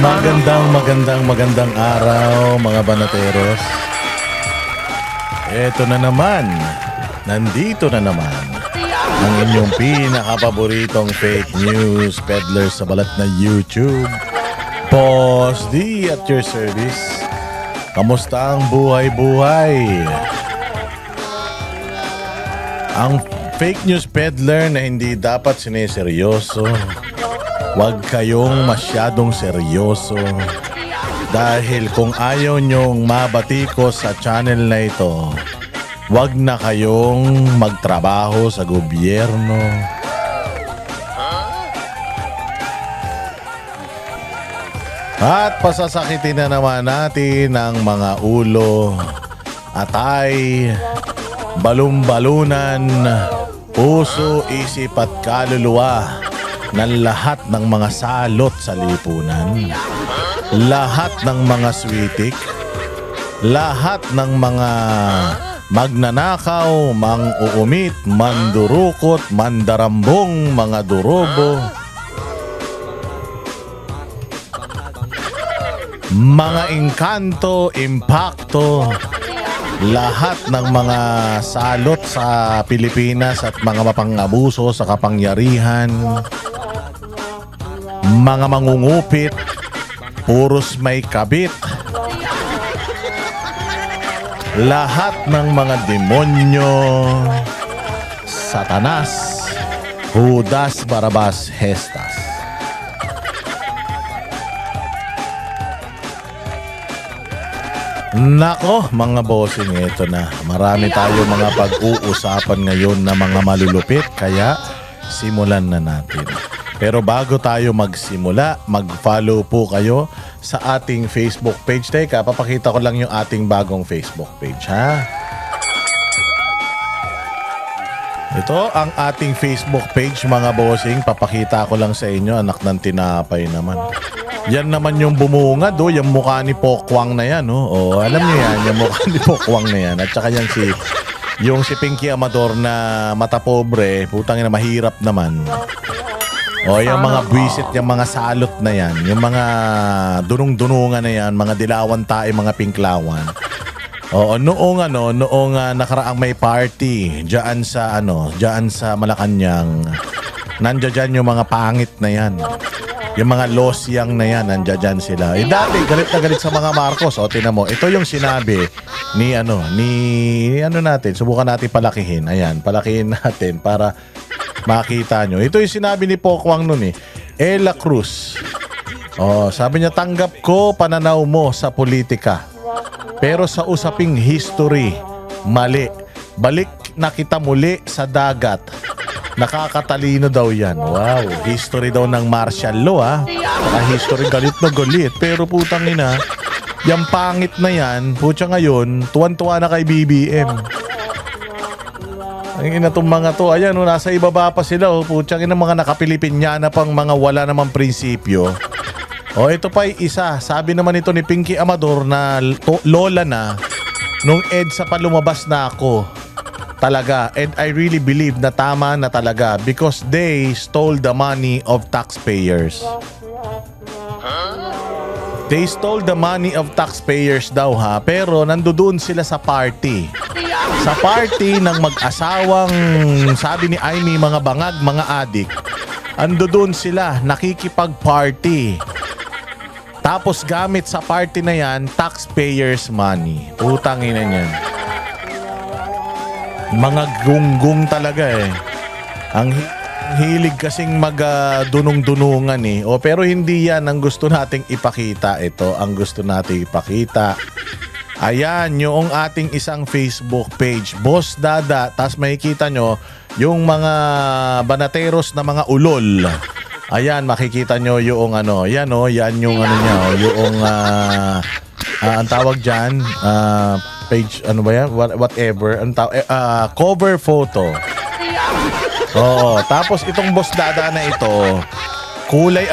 Magandang araw mga banateros. Eto na naman, nandito na naman ang inyong pinakapaboritong fake news peddler sa balat na YouTube, Boss D at your service. Kamusta ang buhay-buhay? Ang fake news peddler na hindi dapat sineseryoso. Huwag kayong masyadong seryoso. Dahil kung ayaw nyong mabatikos sa channel na ito, huwag na kayong magtrabaho sa gobyerno. At pasasakitin na naman natin ang mga ulo, atay, balon-balunan, puso, isip at kaluluwa ng lahat ng mga salot sa lipunan, lahat ng mga switik, lahat ng mga magnanakaw, mang-uumit, mandurukot, mandarambong, mga durobo, mga engkanto, impakto, lahat ng mga salot sa Pilipinas at mga mapang-abuso sa kapangyarihan, mga mangungupit, puros may kabit, lahat ng mga demonyo, Satanas, Judas, Barabas, Hestas. Nako mga bossing, ito na. Marami tayo mga pag-uusapan ngayon na mga malulupit, kaya simulan na natin. Pero bago tayo magsimula, mag-follow po kayo sa ating Facebook page. Teka, papakita ko lang yung ating bagong Facebook page, ha? Ito ang ating Facebook page mga bossing. Papakita ko lang sa inyo, anak ng tinapay naman. Yan naman yung bumungad, yung mukha ni Pokwang na yan, oh. Alam niyo yan, yung mukha ni Pokwang na yan. At saka yan yung si Pinky Amador na mata pobre, putang ina, mahirap naman. O yung mga buwisit, yung mga salot na yan, yung mga dunong-dunungan na yan, mga dilawan tae, mga pinklawan. Oo, noong nakaraang may party diyan sa Malacanang. Nandiyan yung mga pangit na yan. Yung mga losyang na yan, nandiyan sila. Dati galit na galit sa mga Marcos. O tinan mo, ito yung sinabi ni natin, subukan natin palakihin. Ayan, palakihin natin para makita nyo. Ito yung sinabi ni Pokwang nun Ella Cruz. Sabi niya, tanggap ko pananaw mo sa politika. Pero sa usaping history, mali. Balik na kita muli sa dagat. Nakakatalino daw yan. Wow, history daw ng martial law, Saka history, galit na galit. Pero putang ina, yung pangit na yan, putya ngayon, tuwan-tuwa na kay BBM. Ang ina tong mga to, ayan, nasa ibaba pa sila, putyang ina, mga nakapilipinyana pang mga wala namang prinsipyo. Ito pa isa, sabi naman ito ni Pinky Amador na lola na, nung EDSA pa lumabas na ako. Talaga, and I really believe na tama na talaga because they stole the money of taxpayers. They stole the money of taxpayers daw pero nandoon sila sa party. Sa party ng mag-asawang, sabi ni Aimee, mga bangag, mga adik. Andoon sila, nakikipag-party. Tapos gamit sa party na yan, taxpayers money. Utangin na yan. Mga gunggong talaga Ang hilig kasing mag-dunong-dunungan pero hindi yan ang gusto nating ipakita. Ito ang gusto nating ipakita. Ayan, yung ating isang Facebook page, Boss Dada. Tas makikita nyo yung mga banateros na mga ulol. Ayan, makikita nyo yung yan yung niya, yung ang tawag dyan, page, whatever, cover photo. Tapos itong Boss Dada na ito, kulay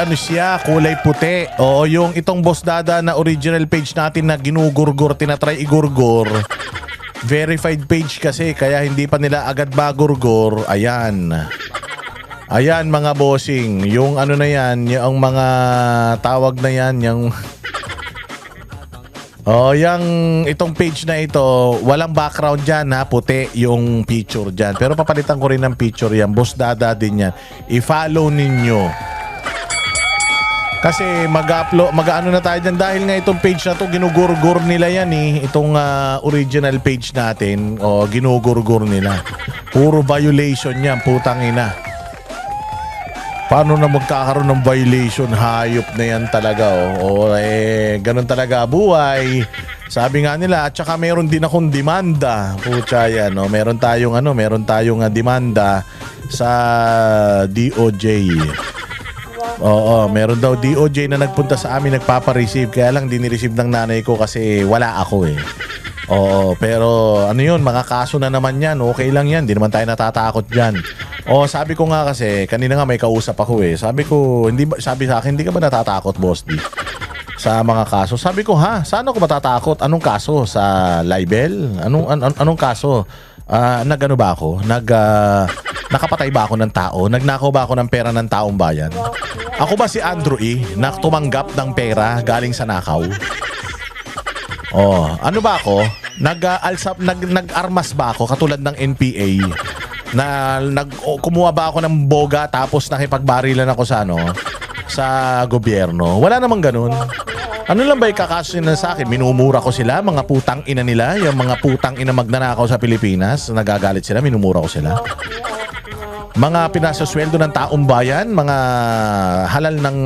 kulay puti. Yung itong Boss Dada na original page natin na ginugurgur, tinatry igurgur. Verified page kasi, kaya hindi pa nila agad magurgur. Ayan. Ayan mga bossing, yung ano na yan, yung mga tawag na yan, yung yung itong page na ito, walang background dyan ha, puti yung picture dyan. Pero papalitan ko rin ng picture yan, Boss Dada din yan. I-follow ninyo. Kasi mag-ano na tayo dyan dahil nga itong page na to ginugurgur nila yan eh. Itong original page natin, ginugurgur nila. Puro violation yan, putang ina. Paano na magkakaroon ng violation? Hayop na yan talaga. Ganun talaga buhay. Sabi nga nila, at saka meron din akong demanda. Pucha yan, meron tayong demanda sa DOJ. Oo, meron daw DOJ na nagpunta sa amin, nagpapa-receive. Kaya lang dinireceive ng nanay ko kasi wala ako eh. Oo, pero ano yun, mga kaso na naman yan. Okay lang yan, di naman tayo natatakot dyan. Sabi ko nga kasi, kanina nga may kausap ako eh. Sabi sa akin, hindi ka ba natatakot, Boss D? Sa mga kaso. Sabi ko, saan ako matatakot? Anong kaso? Sa libel? Anong kaso? Nagano ba ako? Nakapatay ba ako ng tao? Nagnakaw ba ako ng pera ng taong bayan? Ako ba si Andrew E. na tumanggap ng pera galing sa nakaw? Ano ba ako? Nag-armas ba ako katulad ng NPA? Kumuha ba ako ng boga tapos nakipagbarilan ako sa gobyerno? Wala namang ganun. Ano lang ba ikakaso nila sa akin? Minumura ko sila, mga putang ina nila, yung mga putang ina magnanakaw sa Pilipinas, nagagalit sila, minumura ko sila. Mga pinasasweldo ng taong bayan, mga halal ng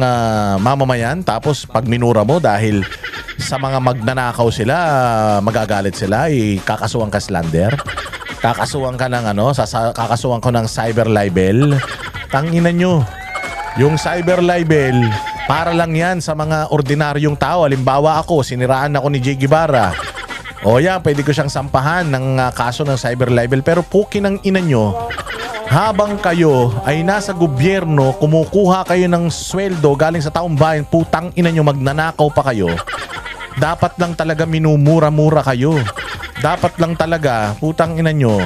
mamamayan, tapos pag minura mo dahil sa mga magnanakaw sila, magagalit sila, kakasuhan ka slander. Kakasuhan ka ng kakasuhan ko ng cyber libel. Tanginan nyo. Yung cyber libel, para lang yan sa mga ordinaryong tao. Halimbawa ako, siniraan ako ni Jay Guevara. Pwede ko siyang sampahan ng kaso ng cyber libel. Pero pukin ng ina nyo, habang kayo ay nasa gobyerno, kumukuha kayo ng sweldo galing sa taong bayan, putang ina nyo, magnanakaw pa kayo. Dapat lang talaga minumura-mura kayo. Dapat lang talaga, putang ina nyo,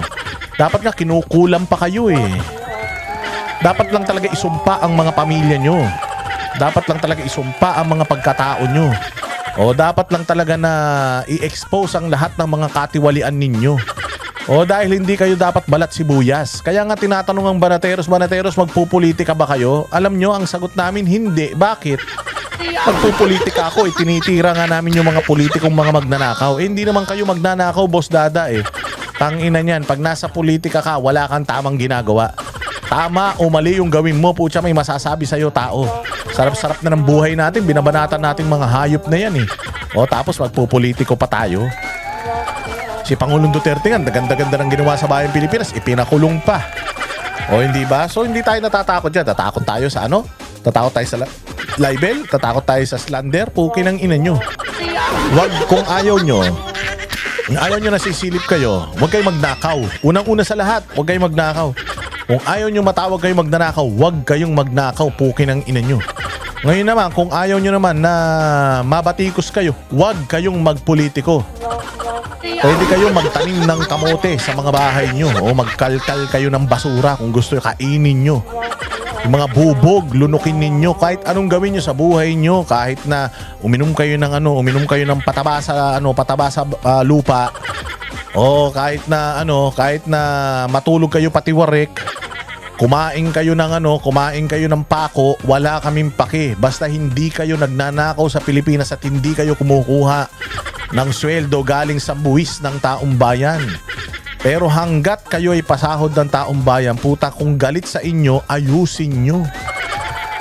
dapat nga kinukulam pa kayo eh. Dapat lang talaga isumpa ang mga pamilya nyo. Dapat lang talaga isumpa ang mga pagkatao nyo. Dapat lang talaga na i-expose ang lahat ng mga katiwalian ninyo. Dahil hindi kayo dapat balat sibuyas. Kaya nga tinatanong ang banateros, magpupolitika ba kayo? Alam nyo, ang sagot namin, hindi. Bakit? Pagpupolitika ako, tinitira nga namin yung mga politikong mga magnanakaw. Hindi naman kayo magnanakaw, Boss Dada eh. Tangina niyan, pag nasa politika ka, wala kang tamang ginagawa. Tama o mali yung gawin mo, putya, may masasabi sa'yo tao. Sarap-sarap na ng buhay natin, binabanatan natin mga hayop na yan eh. Tapos magpupolitiko pa tayo. Si Pangulong Duterte nga, ganda-ganda ng ginawa sa bayang Pilipinas, ipinakulong pa. Hindi ba? So hindi tayo natatakot dyan. Tatakot tayo sa Tatakot tayo sa libel? Tatakot tayo sa slander? Pukin ng ina nyo. Kung ayaw nyo nasisilip kayo, huwag kayo magnakaw. Unang-una sa lahat, huwag kayo magnakaw. Kung ayaw nyo matawag kayo magnanakaw, huwag kayong magnakaw, pukin ng ina nyo. Ngayon naman, kung ayaw nyo naman na mabatikos kayo, huwag kayong magpolitiko. Pwede kayong magtanim ng kamote sa mga bahay nyo o magkalkal kayo ng basura kung gusto kainin nyo. Yung mga bubog, lunukin ninyo, kahit anong gawin nyo sa buhay nyo, kahit na uminom kayo ng pataba sa lupa, o kahit na matulog kayo patiwarik, kumain kayo ng pako, wala kaming pake. Basta hindi kayo nagnanakaw sa Pilipinas at hindi kayo kumukuha ng sweldo galing sa buwis ng taong bayan. Pero hanggat kayo ay pasahod ng taong bayan, puta, kung galit sa inyo, ayusin nyo.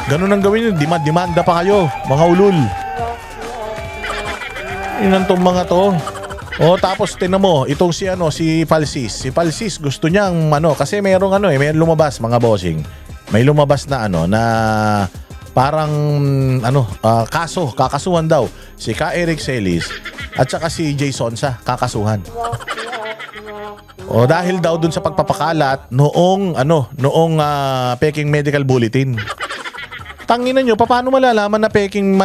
Ganun ang gawin nyo, demanda pa kayo, mga ulul. Inan tong mga to. Tapos tinan mo, itong si Falsis. Si Falsis gusto niyang kasi may lumabas mga bossing. May lumabas na na parang kakasuhan daw si Ka Eric Celis at saka si Jason sa kakasuhan. Dahil daw dun sa pagpapakalat noong peking medical bulletin. Tanginan nyo, paano malalaman na peking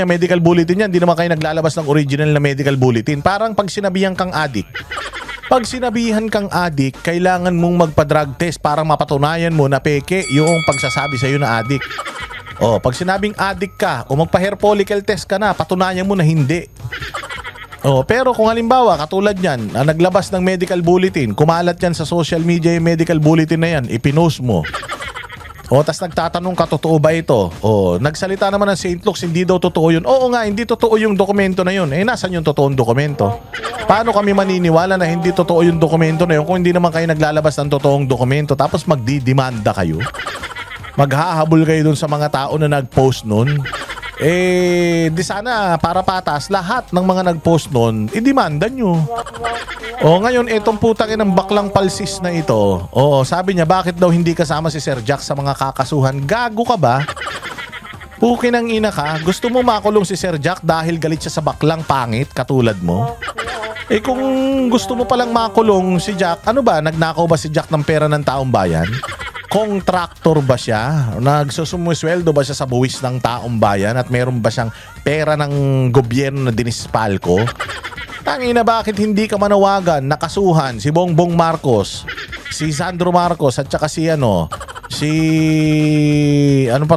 medical bulletin yan? Hindi naman kayo naglalabas ng original na medical bulletin. Parang pag sinabihan kang addict Pag sinabihan kang adik, kailangan mong magpa-drug test para mapatunayan mo na peke yung pagsasabi sa'yo na adik. O, pag sinabing adik ka o magpa-hair follicle test ka na, patunayan mo na hindi. O, pero kung halimbawa, katulad yan, naglabas ng medical bulletin, kumalat yan sa social media yung medical bulletin na yan, ipinost mo. O, tas nagtatanong ka, totoo ba ito? O, nagsalita naman ng St. Luke's, hindi daw totoo yun. Oo nga, hindi totoo yung dokumento na yun. Eh, nasan yung totoong dokumento? Paano kami maniniwala na hindi totoo yung dokumento na yun kung hindi naman kayo naglalabas ng totoong dokumento tapos magdidemanda kayo? Maghahabol kayo dun sa mga tao na nag-post nun? Eh, di sana para patas, lahat ng mga nag-post nun, idemanda nyo. O ngayon, itong putang inang baklang palsis na ito, sabi niya, bakit daw hindi kasama si Sir Jack sa mga kakasuhan? Gago ka ba? Pukin ang ina ka, gusto mo makulong si Sir Jack dahil galit siya sa baklang pangit katulad mo? Eh kung gusto mo palang makulong si Jack, ano ba, nagnakaw ba si Jack ng pera ng taong bayan? Kontraktor ba siya? Nagsusumusweldo ba siya sa buwis ng taong bayan? At meron ba siyang pera ng gobyerno na dinispal ko? Tangina, bakit hindi ka manawagan, nakasuhan si Bongbong Marcos, si Sandro Marcos at saka si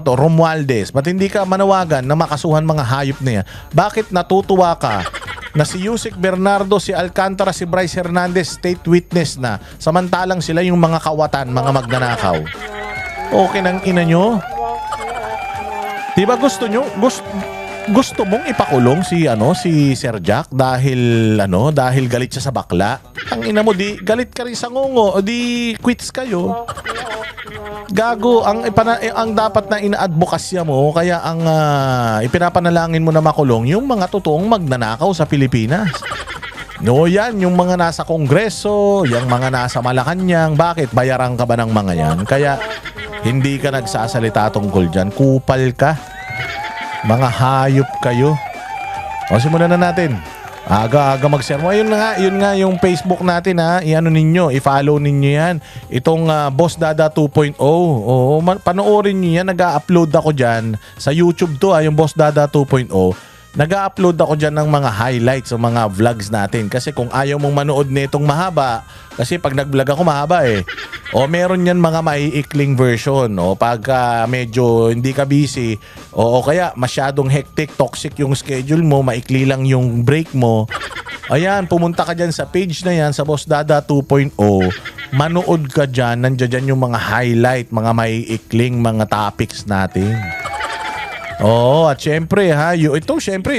Romualdez? Ba't hindi ka manawagan na makasuhan mga hayop na yan? Bakit natutuwa ka na si Yusek Bernardo, si Alcantara, si Bryce Hernandez state witness na, samantalang sila yung mga kawatan, mga magnanakaw? Okay nang ina nyo? Diba gusto nyo? Gusto mong ipakulong si Sir Jack dahil galit siya sa bakla? Ang ina mo, di galit ka rin sa ngungo, o di quits kayo. Gago, ang dapat na ina-advokasya mo, kaya ang ipinapanalangin mo na makulong yung mga totoong magnanakaw sa Pilipinas. No, yan, yung mga nasa Kongreso, yung mga nasa Malacanang. Bakit? Bayaran ka ba ng mga yan? Kaya hindi ka nagsasalita tungkol dyan. Kupal ka. Mga hayop kayo. O, simulan na natin. Aga-aga mag-sermo. Yun nga yung Facebook natin, ha. I-ano ninyo, i-follow ninyo yan. Itong Boss Dada 2.0. Oo, panoorin niyo yan. Nag-a-upload ako dyan. Sa YouTube to, yung Boss Dada 2.0. Nag-a-upload ako dyan ng mga highlights o mga vlogs natin. Kasi kung ayaw mong manood nitong mahaba, kasi pag nag-vlog ako mahaba eh. O meron yan mga maiikling version. O pag medyo hindi ka busy, o kaya masyadong hectic, toxic yung schedule mo, maikli lang yung break mo. Ayan, pumunta ka dyan sa page na yan, sa Boss Dada 2.0. Manood ka dyan, nandiyan yung mga highlight, mga maiikling mga topics natin. Oo, at syempre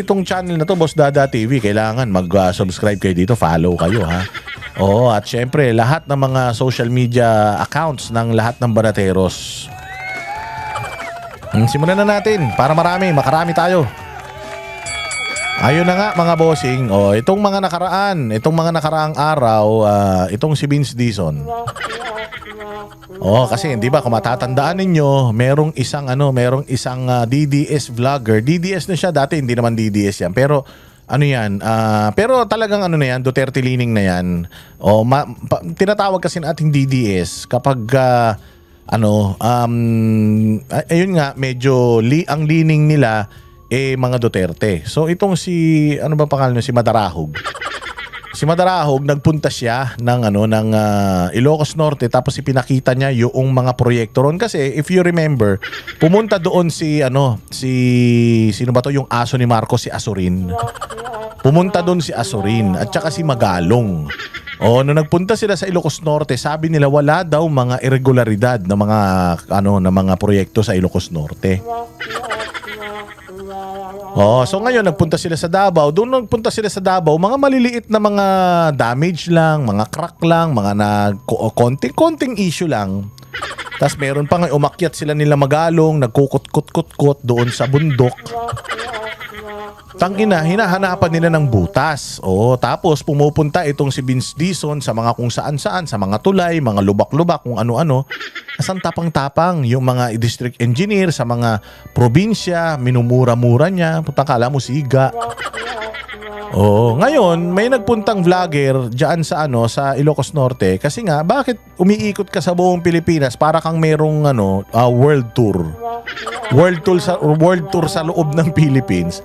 itong channel na to, Boss Dada TV, kailangan mag-subscribe kayo dito, follow kayo, ha. Oo, at syempre lahat ng mga social media accounts ng lahat ng banateros. Simulan na natin para makarami tayo. Ayun na nga mga bossing, itong mga nakaraang araw, itong si Vince Dizon. Kasi hindi ba kung matatandaan ninyo, merong isang DDS vlogger. DDS na siya dati, hindi naman DDS yan. Pero pero talagang na yan, Duterte leaning na yan. Tinatawag kasi nating DDS kapag ayun nga, medyo ang leaning nila mga Duterte. So itong si si Madarahog. Si Madarahog, nagpunta siya ng Ilocos Norte, tapos ipinakita niya yung mga proyekto ron. Kasi if you remember, pumunta doon sino ba to, yung aso ni Marcos, si Asurin. Pumunta doon si Asurin at saka si Magalong. Nung nagpunta sila sa Ilocos Norte, sabi nila wala daw mga irregularidad na mga proyekto sa Ilocos Norte. So ngayon nagpunta sila sa Davao. Doon nagpunta sila sa Davao, mga maliliit na mga damage lang, mga crack lang, mga konting issue lang. Tapos meron pa nga, umakyat sila nila Magalong, nagkukut-kut-kut doon sa bundok. Tangina, hinahanapan nila ng butas. Tapos pumupunta itong si Vince Dizon sa mga kung saan-saan, sa mga tulay, mga lubak-lubak, kung ano-ano. Asan tapang-tapang yung mga district engineer sa mga probinsya, minumura-mura niya. Putang kala mo siga. Ngayon may nagpuntang vlogger diyan sa Ilocos Norte kasi nga bakit umiikot ka sa buong Pilipinas para kang merong world tour. World tour sa loob ng Philippines.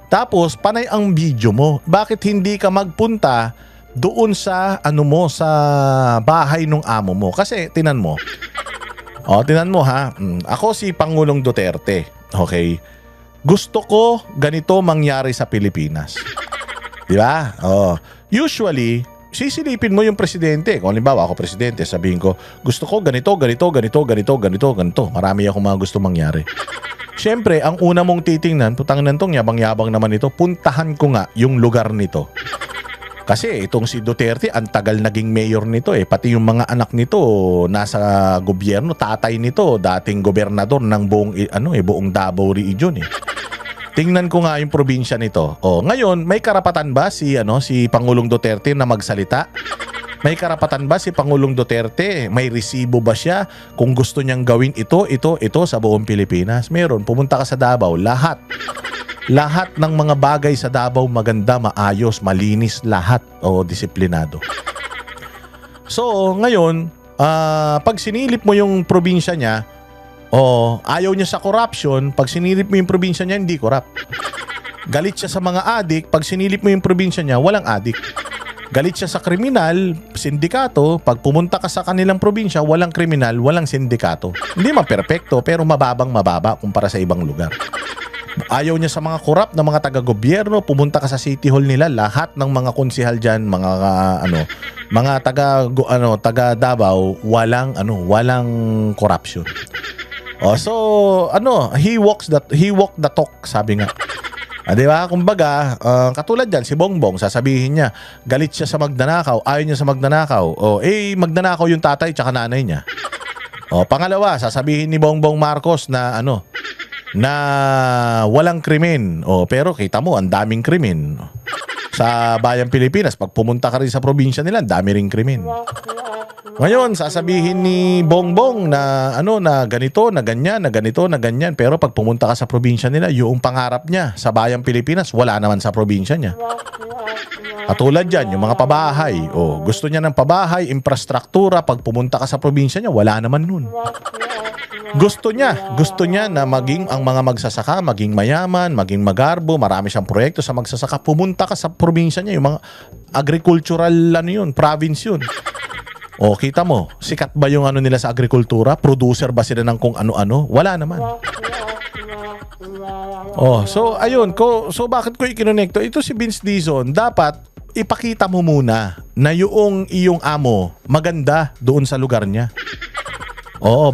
Tapos panay ang video mo. Bakit hindi ka magpunta doon sa ano mo, sa bahay ng amo mo. Kasi tinan mo. Tinan mo ha. Ako si Pangulong Duterte. Okay? Gusto ko ganito mangyari sa Pilipinas. Di ba? Usually, sisilipin mo yung presidente. Kung halimbawa ako presidente, sabihin ko, gusto ko ganito, ganito, ganito, ganito, ganito, ganito. Marami akong mga gusto mangyari. Siyempre, ang una mong titingnan, putang nantong yabang-yabang naman ito, puntahan ko nga yung lugar nito. Kasi itong si Duterte, ang tagal naging mayor nito eh. Pati yung mga anak nito, nasa gobyerno, tatay nito, dating gobernador ng buong Davao Region eh. Tingnan ko nga yung probinsya nito. Ngayon, may karapatan ba si Pangulong Duterte na magsalita? May karapatan ba si Pangulong Duterte? May resibo ba siya kung gusto niyang gawin ito sa buong Pilipinas? Meron. Pumunta ka sa Davao, lahat ng mga bagay sa Davao maganda, maayos, malinis, lahat disiplinado. So, ngayon, pag sinilip mo yung probinsya niya, ayaw niya sa corruption, pag sinilip mo yung probinsya niya, hindi corrupt. Galit siya sa mga adik, pag sinilip mo yung probinsya niya, walang adik. Galit siya sa kriminal, sindikato, pag pumunta ka sa kanilang probinsya, walang kriminal, walang sindikato. Hindi man perfecto, pero mababa kumpara sa ibang lugar. Ayaw niya sa mga corrupt na mga taga-gobyerno, pumunta ka sa City Hall nila, lahat ng mga konsihal diyan, mga taga Davao, walang corruption. He walked the talk, sabi nga. Di ba? Kumbaga, katulad dyan, si Bongbong, sasabihin niya, galit siya sa magnanakaw, ayaw niya sa magnanakaw. Magnanakaw yung tatay tsaka nanay niya. Pangalawa, sasabihin ni Bongbong Marcos na na walang krimen. Pero kita mo, ang daming krimen. Sa bayang Pilipinas, pag pumunta ka rin sa probinsya nila, ang dami ring krimen. Ngayon, sasabihin ni Bongbong na na ganito, na ganyan, na ganito, na ganyan. Pero pag pumunta ka sa probinsya nila, yung pangarap niya sa bayang Pilipinas, wala naman sa probinsya niya. Katulad dyan, yung mga pabahay. Gusto niya ng pabahay, infrastruktura. Pag pumunta ka sa probinsya niya, wala naman nun. Gusto niya na maging ang mga magsasaka, maging mayaman, maging magarbo, marami siyang proyekto sa magsasaka. Pumunta ka sa probinsya niya, yung mga agricultural province yun. Kita mo, sikat ba yung nila sa agrikultura? Producer ba sila ng kung ano-ano? Wala naman. So ayun, so bakit ko ikinonekto? Ito si Vince Dizon, dapat ipakita mo muna na yung iyong amo maganda doon sa lugar niya.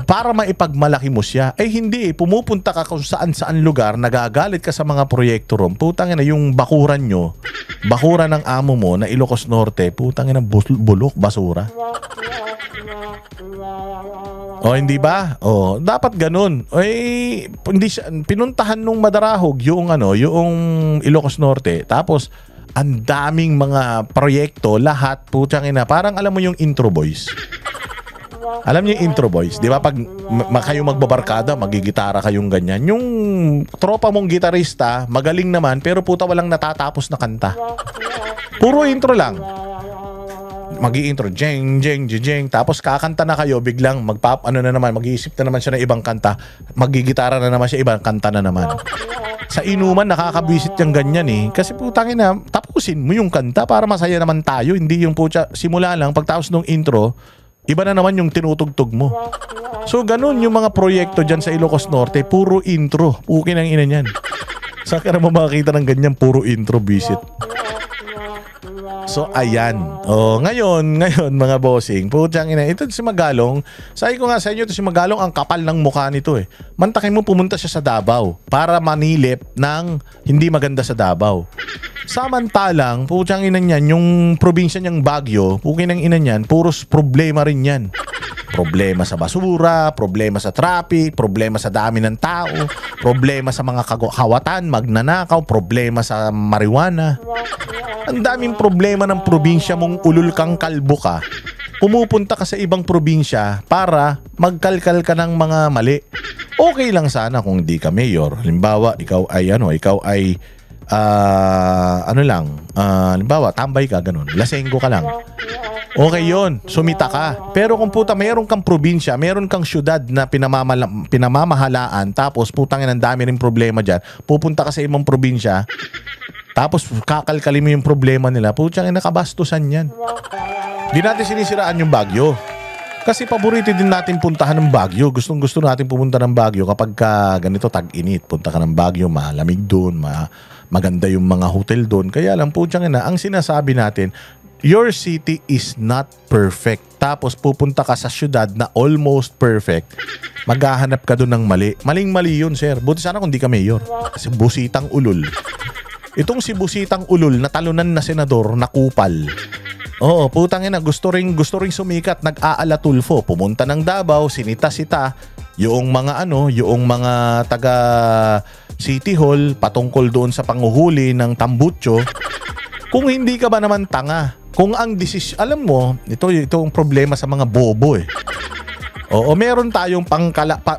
Para maipagmalaki mo siya. Hindi, pumupunta ka kung saan-saan lugar, nagagalit ka sa mga proyekto ron. Putangin na yung bakuran ng amo mo na Ilocos Norte, putangin na bulok, basura. Hindi ba? Dapat ganun. Hindi siya, pinuntahan nung Madarahog yung Ilocos Norte. Tapos, ang daming mga proyekto, lahat, putangin na. Parang alam mo yung Intro Boys. Alam niyo yung Intro Boys, di ba? Pag kayo magbabarkada, magigitara kayong ganyan. Yung tropa mong gitarista, magaling naman, pero puta walang natatapos na kanta. Puro intro lang. Magi-intro, jeng, jeng, jeng. Tapos kakanta na kayo, biglang mag-iisip na naman siya ng ibang kanta. Magigitara na naman siya, ibang kanta na naman. Sa inuman, nakakabisit yung ganyan eh. Kasi putangin na, tapusin mo yung kanta para masaya naman tayo. Hindi yung simula lang, pagtapos ng intro, iba na naman yung tinutugtog mo. So, ganun yung mga proyekto dyan sa Ilocos Norte. Puro intro. Pukin ang ina niyan. Saan ka naman makakita ng ganyan? Puro intro, visit. So, ayan. Ngayon, mga bossing. Putyang ina. Ito si Magalong. Sabi ko nga sa inyo, ito si Magalong, ang kapal ng mukha nito eh. Mantakin mo pumunta siya sa Davao para manilip ng hindi maganda sa Davao. Samantalang, putyang ina niyan, yung probinsya niyang Baguio, pukin ang ina niyan, puros problema rin yan. Problema sa basura, problema sa traffic, problema sa dami ng tao, problema sa mga kawatan, magnanakaw, problema sa marijuana. Ang daming problema ng probinsya mong ulul kang kalbo ka. Pumupunta ka sa ibang probinsya para magkalkal ka ng mga mali. Okay lang sana kung di ka mayor. Halimbawa, ikaw ay halimbawa, tambay ka, ganun. Lasenggo ka lang. Okay yon, sumita ka. Pero kung puta, meron kang probinsya, meron kang syudad na pinamamahalaan, tapos putangin ang dami rin problema dyan, pupunta ka sa ibang probinsya, Tapos kakalkali mo yung problema nila. Putsang nakabastusan yan. Di natin sinisiraan yung Baguio. Kasi paborito din natin puntahan ng Baguio. Gustong-gusto natin pumunta ng Baguio kapag ganito tag-init. Punta ka ng Baguio, malamig doon, maganda yung mga hotel doon. Kaya lang putsang ang sinasabi natin, your city is not perfect. Tapos pupunta ka sa syudad na almost perfect. Maghahanap ka doon ng mali. Maling-mali yun, sir. Buti sana kung di ka mayor. Kasi Busitang Ulol. Itong si Busitang Ulol na talunan na senador na kupal. Oo, putang ina, gusto ring sumikat, nag-aala Tulfo, pumunta ng Davao, sinita-sita yung mga yung mga taga City Hall patungkol doon sa panguhuli ng tambutso. Kung hindi ka ba naman tanga, kung ang desisyon, alam mo, ito ang problema sa mga bobo eh. Oo, meron tayong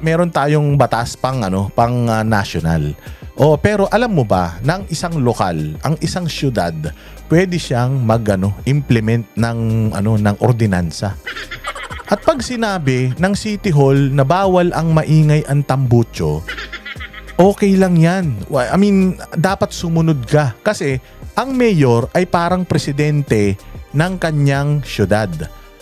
meron tayong batas pang national. Oh, pero alam mo ba na ang isang lokal, ang isang syudad, pwede siyang implement ng ng ordinansa. At pag sinabi ng City Hall na bawal ang maingay ang tambutso, okay lang 'yan. I mean, dapat sumunod ka kasi ang mayor ay parang presidente ng kanyang syudad.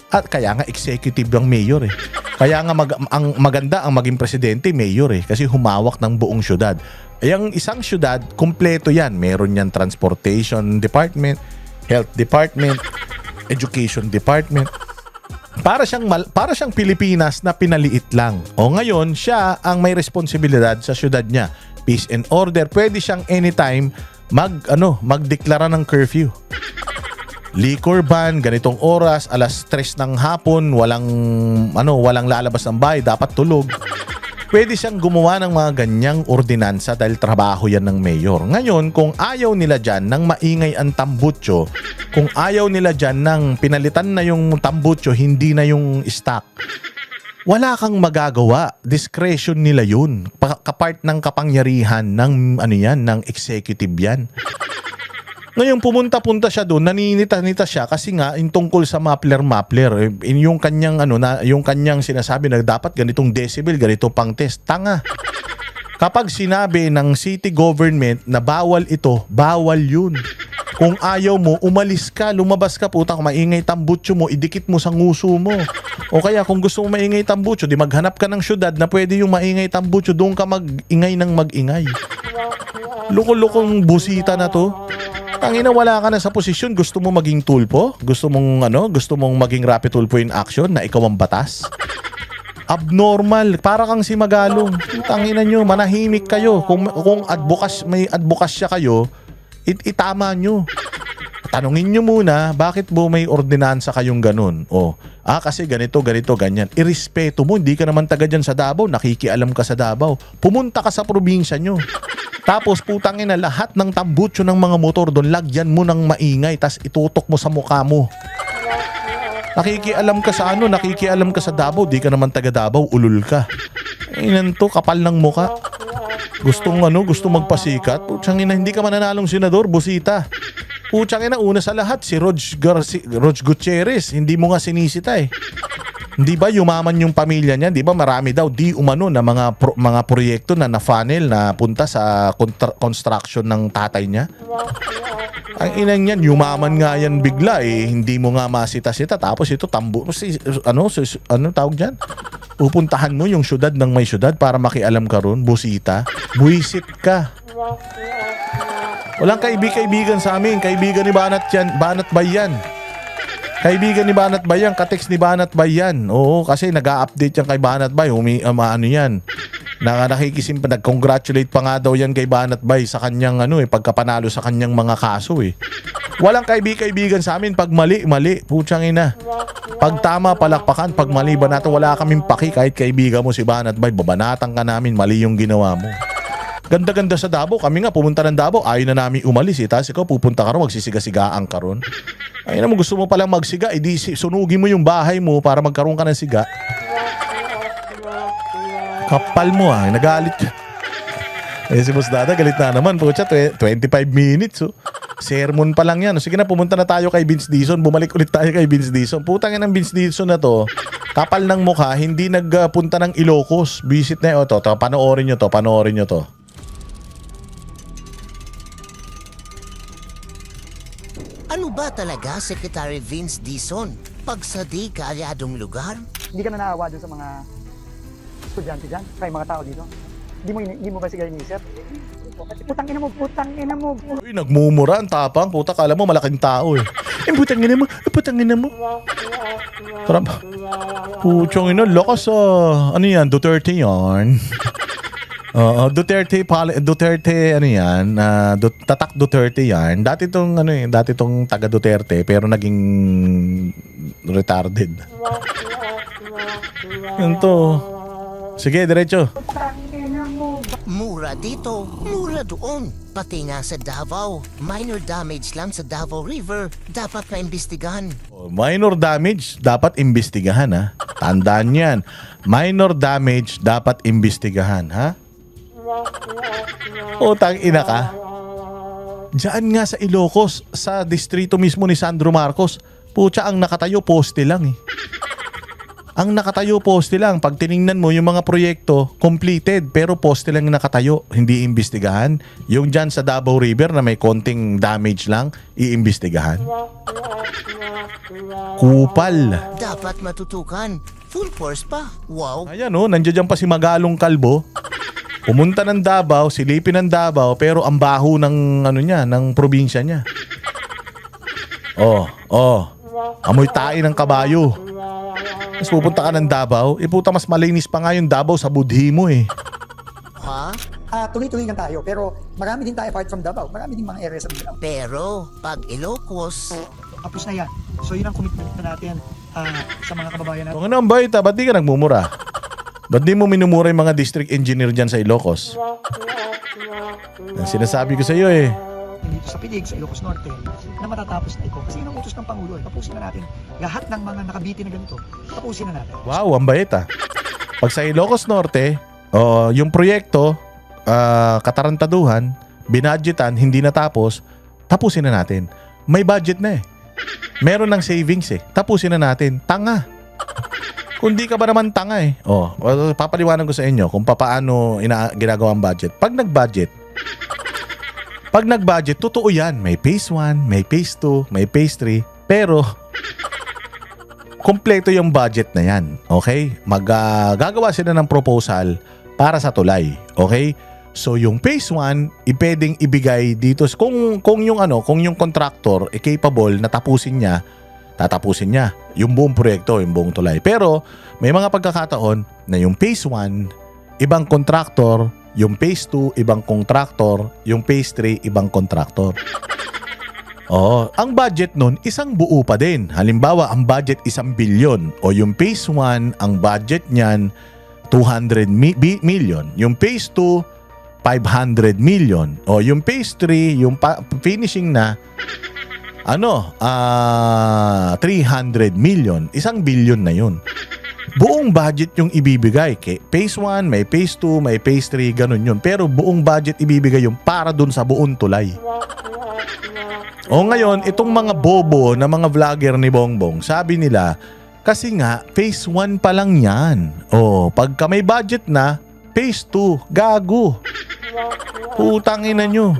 At kaya nga executive ang mayor eh. Kaya nga ang maganda ang maging presidente, mayor eh, kasi humawak ng buong syudad. Yung isang syudad, kumpleto yan. Meron yan transportation department, health department, education department. Para siyang Pilipinas na pinaliit lang. O ngayon, siya ang may responsibilidad sa syudad niya. Peace and order. Pwede siyang anytime magdeklara ng curfew. Liquor ban, ganitong oras, alas 3 ng hapon, walang lalabas ng bahay, dapat tulog. Pwede siyang gumawa ng mga ganyang ordinansa dahil trabaho yan ng mayor. Ngayon, kung ayaw nila dyan ng maingay ang tambutso, kung ayaw nila dyan ng pinalitan na yung tambutso, hindi na yung stock, wala kang magagawa. Discretion nila yun. Kapart ng kapangyarihan ng ng executive yan. Ngayon pumunta siya doon, naninita-nita siya kasi nga in tungkol sa Mapler, in yung kanyang yung kanyang sinasabi na dapat ganitong decibel, ganito pang test. Tanga. Kapag sinabi ng city government na bawal ito, bawal yun. Kung ayaw mo, umalis ka, lumabas ka, putang maingay tambutso mo, idikit mo sa nguso mo. O kaya kung gusto mo maingay tambutso, di maghanap ka ng syudad na pwede yung maingay tambutso, doon ka mag-ingay ng mag-ingay. Loko-lokong busita na to. Tangina, wala ka na sa posisyon, gusto mo maging tulpo? Gusto mong maging Rapi Tulfo in action na ikaw ang batas? Abnormal, para kang si Magalong. Tangina nyo, manahimik kayo. Kung may advokasya kayo, itama nyo. Tanungin nyo muna, bakit mo may ordinansa kayong ganun? Kasi ganito, ganyan. Irespeto mo, hindi ka naman taga dyan sa Davao, nakikialam ka sa Davao. Pumunta ka sa probinsya nyo. Tapos putangin na lahat ng tambutso ng mga motor doon, lagyan mo ng maingay, tas itutok mo sa mukha mo. Nakikialam ka sa Davao, di ka naman taga Davao, ulul ka. Inan to, kapal ng mukha. Gustong magpasikat. Putsang ina, hindi ka mananalong senador, busita. Putsang ina, una sa lahat, si Rog Gutierrez, hindi mo nga sinisita eh. Hindi ba yumaman yung pamilya niya? Di ba marami daw di umano na mga proyekto na na-funnel na punta sa construction ng tatay niya? Ang inang yan, yumaman nga yan bigla eh. Hindi mo nga masita-sita. Tapos ito, tawag dyan? Pupuntahan mo yung syudad ng may syudad para makialam ka ron, busita. Buisit ka. Walang kaibigan sa amin. Kaibigan ni Banat yan. Banat Bayan. Kaibigan ni Banat Bayan, katext ni Banat Bayan. Oo, kasi nag-a-update yan kay Banat Bay. Yan. Nag-congratulate pa nga daw yan kay Banat Bay sa kanyang pagkapanalo sa kanyang mga kaso eh. Walang kaibigan sa amin. Pag mali. Putsang ina. Pag tama, palakpakan. Pag mali, banata, wala kaming paki. Kahit kaibigan mo si Banat Bay, babanatan ka namin. Mali yung ginawa mo. Ganda-ganda sa Davao. Kami nga pumunta ng Davao, ayaw na namin umalis eh. Tapos ikaw pupunta ka ron, magsisiga-sigaan ka ron. Ayun naman, gusto mo palang magsiga, edi sunugin mo yung bahay mo para magkaroon ka ng siga. Kapal mo nagalit ka. Si Boss Dada, galit na naman. Pucha, 25 minutes. Sermon pa lang yan. Sige na, pumunta na tayo kay Vince Dizon. Bumalik ulit tayo kay Vince Dizon. Putang yan ng Vince Dizon na to. Kapal ng mukha, hindi nagpunta ng Ilocos. Visit na yun. Panoorin nyo to. Ano ba talaga, Secretary Vince Dizon? Pag sa di kaalyadong lugar? Hindi ka na naawa dun sa mga estudyante dyan, kaya mga tao dito. Hindi mo ba sila inisip? Kasi putang ina mo. Uy, nagmumura, ang tapang. Puta, kala mo malaking tao eh. Putang ina mo. Parang, puchong ina, lakas ano yan, Duterte yan. Duterte, ano yan, tatak Duterte yan. Dati tong taga Duterte, pero naging retarded. Yan to. Sige, diretso. Mura dito, mura doon. Pati nga sa Davao, minor damage lang sa Davao River, dapat maimbestigahan. Minor damage, dapat imbestigahan ha. Tandaan yan. Minor damage, dapat imbestigahan ha. Utang ina ka. Diyan nga sa Ilocos, sa distrito mismo ni Sandro Marcos, pucha ang nakatayo poste lang eh. Ang nakatayo poste lang. Pag tiningnan mo yung mga proyekto, completed, pero poste lang yung nakatayo, hindi iimbestigahan. Yung dyan sa Davao River na may konting damage lang, iimbestigahan. Kupal. Dapat matutukan. Full force pa. Wow. Ayan nandiyan dyan pa si Magalong Kalbo. Pumunta ng Davao, silipin ng Davao, pero ang baho ng ng probinsya niya. Amoy tae ng kabayo. Tapos pupunta ka ng Davao, puta mas malinis pa nga yung Davao sa budhi mo eh. Ha? Tuloy-tuloy lang tayo, pero marami din tayo apart from Davao. Marami din mga areas sa Mindanao. Pero, pag Ilocos, Tapos na yan. So yun ang commitment na natin sa mga kababayan natin. Kung ano ang bayta, ba't di ka nagmumura? Ba't di mo minumura yung mga district engineer dyan sa Ilocos? Ang sinasabi ko sa iyo eh. Dito sa Pilig, sa Ilocos Norte, na matatapos na ito. Kasi yun ang utos ng Pangulo. Tapusin na natin lahat ng mga nakabiti na ganito. Tapusin na natin. Wow, ang bayta. Pag sa Ilocos Norte, yung proyekto, katarantaduhan, binadgetan, hindi natapos, tapusin na natin. May budget na eh. Meron ng savings eh. Tapusin na natin. Tanga. Kung di ka ba naman tanga eh. Papaliwanag ko sa inyo kung paano ginagawa ang budget. Pag nag-budget, totoo yan. May phase 1, may phase 2, may phase 3. Pero, kompleto yung budget na yan. Okay? Gagawa sila ng proposal para sa tulay. Okay? So, yung phase 1, pwedeng ibigay dito. Kung yung contractor capable na tatapusin niya yung buong proyekto, yung buong tulay. Pero, may mga pagkakataon na yung phase 1, ibang contractor, yung phase 2, ibang contractor, yung phase 3, ibang contractor. Ang budget nun, isang buo pa din. Halimbawa, ang budget 1 billion. O yung phase 1, ang budget niyan, 200 million. Yung phase 2, 500 million. O yung phase 3, yung finishing na, 300 million. 1 billion na yun. Buong budget yung ibibigay. Phase 1, may phase 2, may phase 3, ganun yun. Pero buong budget ibibigay yung para dun sa buong tulay. Ngayon, itong mga bobo na mga vlogger ni Bongbong, sabi nila, kasi nga, phase 1 pa lang yan. Pagka may budget na, phase 2, gago. Putang ina nyo.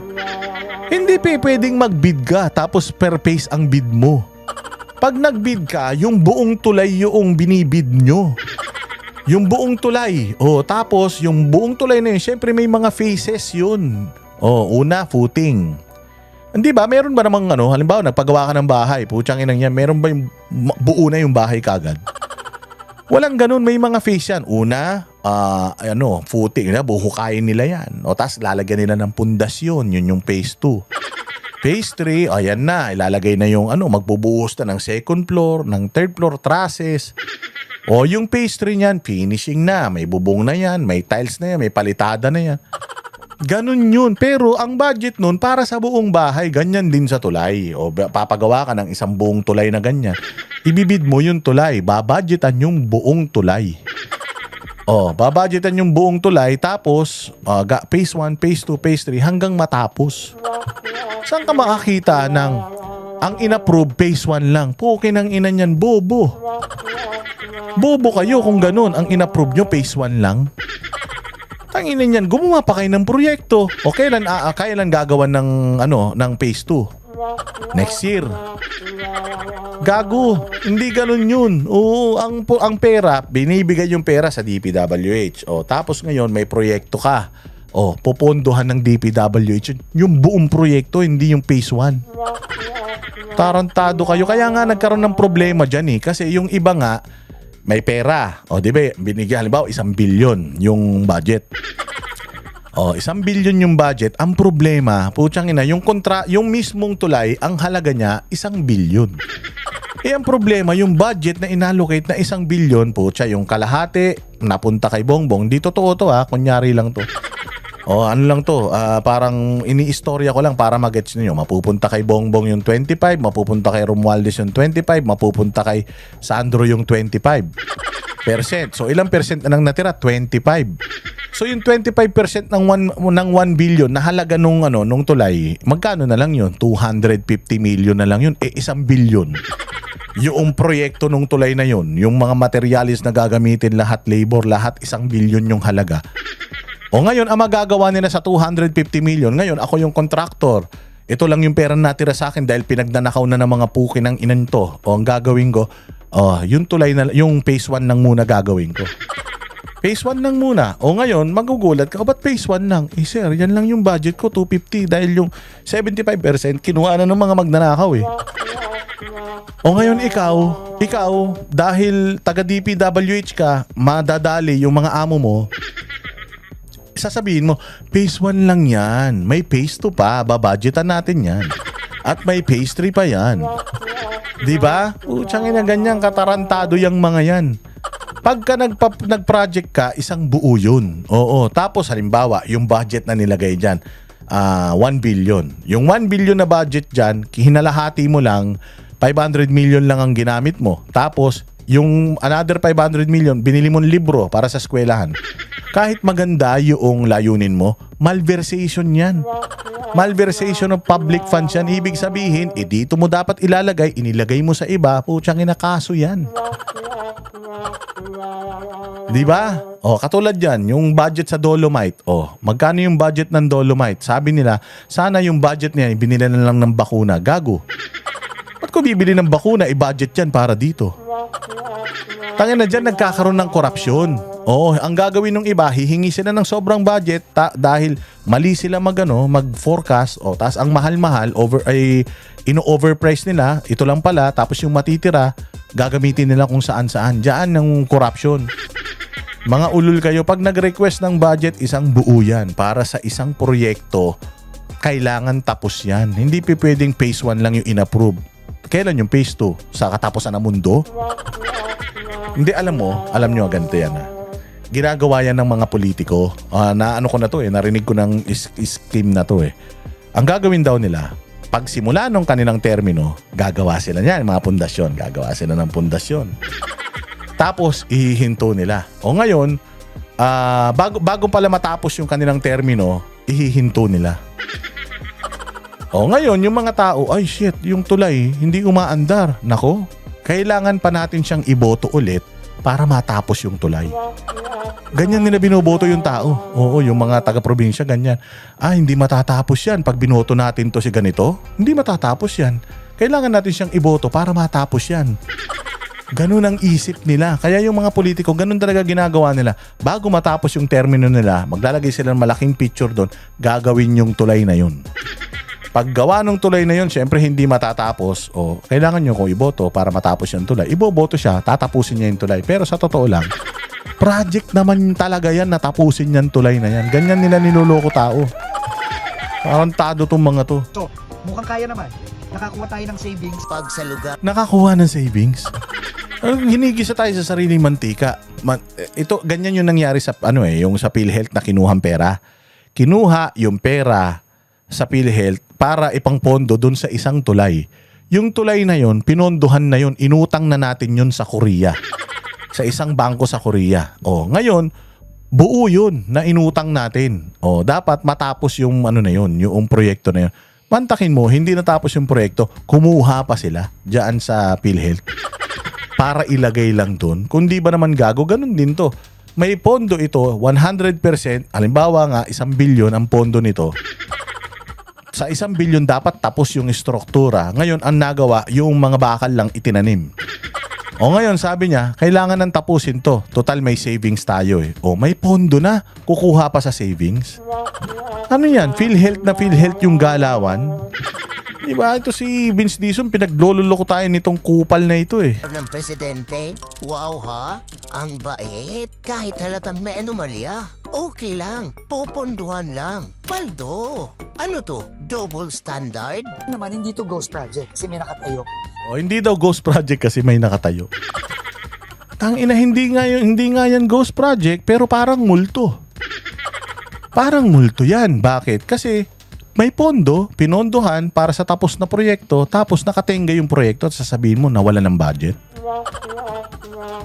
Hindi pwedeng mag-bid ka, tapos per phase ang bid mo. Pag nag-bid ka, yung buong tulay yung binibid nyo. Yung buong tulay. Tapos yung buong tulay na yun, syempre may mga phases yun. Una, footing. Hindi ba? Meron ba namang halimbawa, nagpagawa ka ng bahay, putsang inang yan, meron ba yung buo na yung bahay kagad? Walang ganun, may mga phase yan. Una, footing, buhukayin nila yan. Tapos lalagyan nila ng pundasyon, yun yung phase 2. Phase 3, ayan na, ilalagay na yung magbubuhos na ng second floor, ng third floor, trusses. Yung phase 3 niyan, finishing na, may bubong na yan, may tiles na yan, may palitada na yan. Ganun yun. Pero ang budget nun para sa buong bahay, ganyan din sa tulay. Papagawa ka ng isang buong tulay na ganyan. Ibibid mo yung tulay, babudgetan yung buong tulay. Babudgetan yung buong tulay, tapos phase 1, phase 2, phase 3 hanggang matapos. Saan ka makakita ng ang inapprove phase 1 lang? Pukin ang ina niyan, bobo. Bobo kayo kung ganun. Ang inapprove nyo phase 1 lang. Tangina niyan, gumawa pa kayo ng proyekto. Kailan gagawan ng phase 2? Next year. Gago, hindi ganun yun. Oo, ang pera, binibigay yung pera sa DPWH. O, tapos ngayon may proyekto ka. O, pupondohan ng DPWH yung buong proyekto, hindi yung phase 1. Tarantado kayo. Kaya nga nagkaroon ng problema dyan eh. Kasi yung iba nga, may pera. O, di ba, binigyan, halimbawa, 1 billion yung budget. O, 1 billion yung budget. Ang problema, putsang ina, yung mismong tulay, ang halaga niya, 1 billion. Eh, ang problema, yung budget na inallocate na 1 billion, putya, yung kalahati, napunta kay Bongbong. Di totoo to ha, kunyari lang to. O, ano lang to, parang ini-istorya ko lang para magets niyo. Mapupunta kay Bongbong yung 25, mapupunta kay Romualdez yung 25, mapupunta kay Sandro yung 25%. So, ilang percent na nang natira? 25. So, yung 25% ng 1 billion na halaga nung tulay, magkano na lang yun? 250 million na lang yun. Eh, 1 billion. Yung proyekto nung tulay na yun, yung mga materialis na gagamitin, lahat labor, lahat 1 billion yung halaga. O ngayon, ang magagawa nila sa 250 million, ngayon ako yung contractor. Ito lang yung pera natira sa akin dahil pinagnanakaw na ng mga puki ng inan to. O ang gagawin ko, yung tulay na, yung phase 1 lang muna gagawin ko. Phase 1 lang muna. O ngayon, magugulat ka, ba't phase 1 lang? Eh sir, yan lang yung budget ko, 250. Dahil yung 75% kinuha na ng mga magnanakaw eh. O ngayon ikaw, dahil taga DPWH ka, madadali yung mga amo mo, sasabihin mo, phase 1 lang yan. May phase 2 pa, babudgetan natin yan. At may phase 3 pa yan. Diba? Putsang ina, ganyan katarantado yung mga yan. Pagka nag-project ka, 1 buo yun. Oo. Tapos halimbawa, yung budget na nilagay dyan, 1 billion. Yung 1 billion na budget dyan, hinalahati mo lang, 500 million lang ang ginamit mo. Tapos, yung another 500 million, binili mong libro para sa eskwelahan. Kahit maganda yung layunin mo, malversation yan. Malversation of public funds yan. Ibig sabihin, dito mo dapat ilalagay, inilagay mo sa iba, putsang inakaso yan. Diba? O, katulad yan, yung budget sa Dolomite. O, magkano yung budget ng Dolomite? Sabi nila, sana yung budget niya, binila na lang ng bakuna. Gago. Ba't ko bibili ng bakuna? I-budget yan para dito. Tangin na dyan, nagkakaroon ng korupsyon. Oo, ang gagawin ng iba, hihingi sila ng sobrang budget dahil mali sila mag-forecast. O, tas ang mahal-mahal, ino-overprice nila, ito lang pala, tapos yung matitira, gagamitin nila kung saan-saan. Diyan ng korupsyon. Mga ulul kayo, pag nag-request ng budget, 1 buo yan. Para sa isang proyekto, kailangan tapos yan. Hindi pwedeng phase 1 lang yung in-approve. Kailan yung phase 2? Sa katapusan ng mundo? Hindi, alam nyo, ganito yan ha. Ginagawa yan ng mga politiko. Na ano ko na to narinig ko ng scheme na to Ang gagawin daw nila, pag simula nung kanilang termino, gagawa sila niyan, mga pundasyon. Gagawa sila ng pundasyon. Tapos, ihihinto nila. O ngayon, bago pala matapos yung kanilang termino, ihihinto nila. O ngayon, yung mga tao, ay shit, yung tulay, hindi umaandar. Nako, kailangan pa natin siyang iboto ulit para matapos yung tulay. Ganyan nila binoboto yung tao. Oo, yung mga taga-probinsya, ganyan. Hindi matatapos yan. Pag binoto natin to si ganito, hindi matatapos yan. Kailangan natin siyang iboto para matapos yan. Ganun ang isip nila. Kaya yung mga politiko, ganun talaga ginagawa nila. Bago matapos yung termino nila, maglalagay sila ng malaking picture doon, gagawin yung tulay na yun. Paggawa ng tulay na yun, syempre hindi matatapos. Kailangan nyo kung iboto para matapos yung tulay. Iboboto siya, tatapusin niya yung tulay. Pero sa totoo lang, project naman talaga yan, natapusin yung tulay na yan. Ganyan nila niloloko tao. Tarantado tong mga to. So, mukhang kaya naman. Nakakuha tayo ng savings. Pag sa lugar Nakakuha ng savings. Hinigisa tayo sa sariling mantika. Ito, ganyan yung nangyari sa, yung sa PhilHealth na kinuhang pera. Kinuha yung pera sa PhilHealth para ipangpondo dun sa isang tulay. Yung tulay na yon, pinondohan na yon, inutang na natin yon sa Korea. Sa isang bangko sa Korea. Ngayon, buo yun na inutang natin. Dapat matapos yung yung proyekto na yun. Mantakin mo, hindi natapos yung proyekto, kumuha pa sila diyan sa PhilHealth. Para ilagay lang dun. Kung di ba naman gago, ganun din to. May pondo ito, 100%, halimbawa nga, 1 billion ang pondo nito. Sa 1 bilyon dapat tapos yung struktura. Ngayon, ang nagawa, yung mga bakal lang itinanim. O ngayon, sabi niya, kailangan nang tapusin to. Total may savings tayo eh. O may pondo na. Kukuha pa sa savings. Ano yan? PhilHealth na PhilHealth yung galawan. Diba? Ito si Vince Dizon, pinaglololoko tayo nitong kupal na ito eh. ng presidente. Wow ha? Ang bait. Kahit halatang may anomalya. Okay lang. Poponduhan lang. Paldo. Ano to? Double standard? Naman, hindi to ghost project kasi may nakatayo. O hindi daw ghost project kasi may nakatayo. Tangina, hindi nga yan ghost project pero parang multo. Parang multo yan. Bakit? Kasi may pondo, pinondohan para sa tapos na proyekto, tapos nakatenga yung proyekto at sasabihin mo nawala ng budget.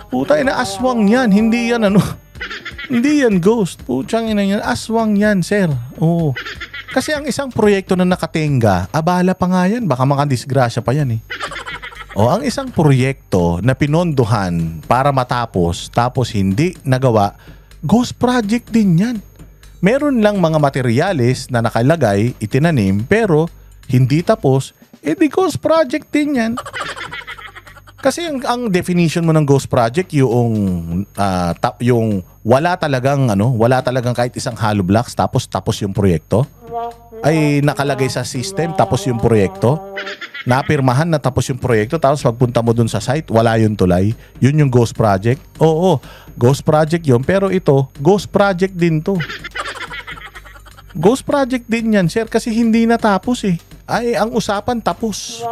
Puta ina, aswang yan. Hindi yan ano. Hindi yan ghost. Putang ina yan. Aswang yan, sir. Oo. Kasi ang isang proyekto na nakatenga, abala pa nga yan. Baka makadisgrasya pa yan eh. O ang isang proyekto na pinondohan para matapos, tapos hindi nagawa, ghost project din yan. Meron lang mga materyales na nakalagay, itinanim, pero hindi tapos, di ghost project din yan. Kasi ang definition mo ng ghost project, yung wala talagang kahit isang hollow blocks, tapos yung proyekto, ay nakalagay sa system, tapos yung proyekto, napirmahan na tapos yung proyekto, tapos pagpunta mo dun sa site, wala yung tulay. Yun yung ghost project. Oo, ghost project yun, pero ito, ghost project din to. Ghost project din yan, sir, kasi hindi natapos eh. Ay, ang usapan tapos.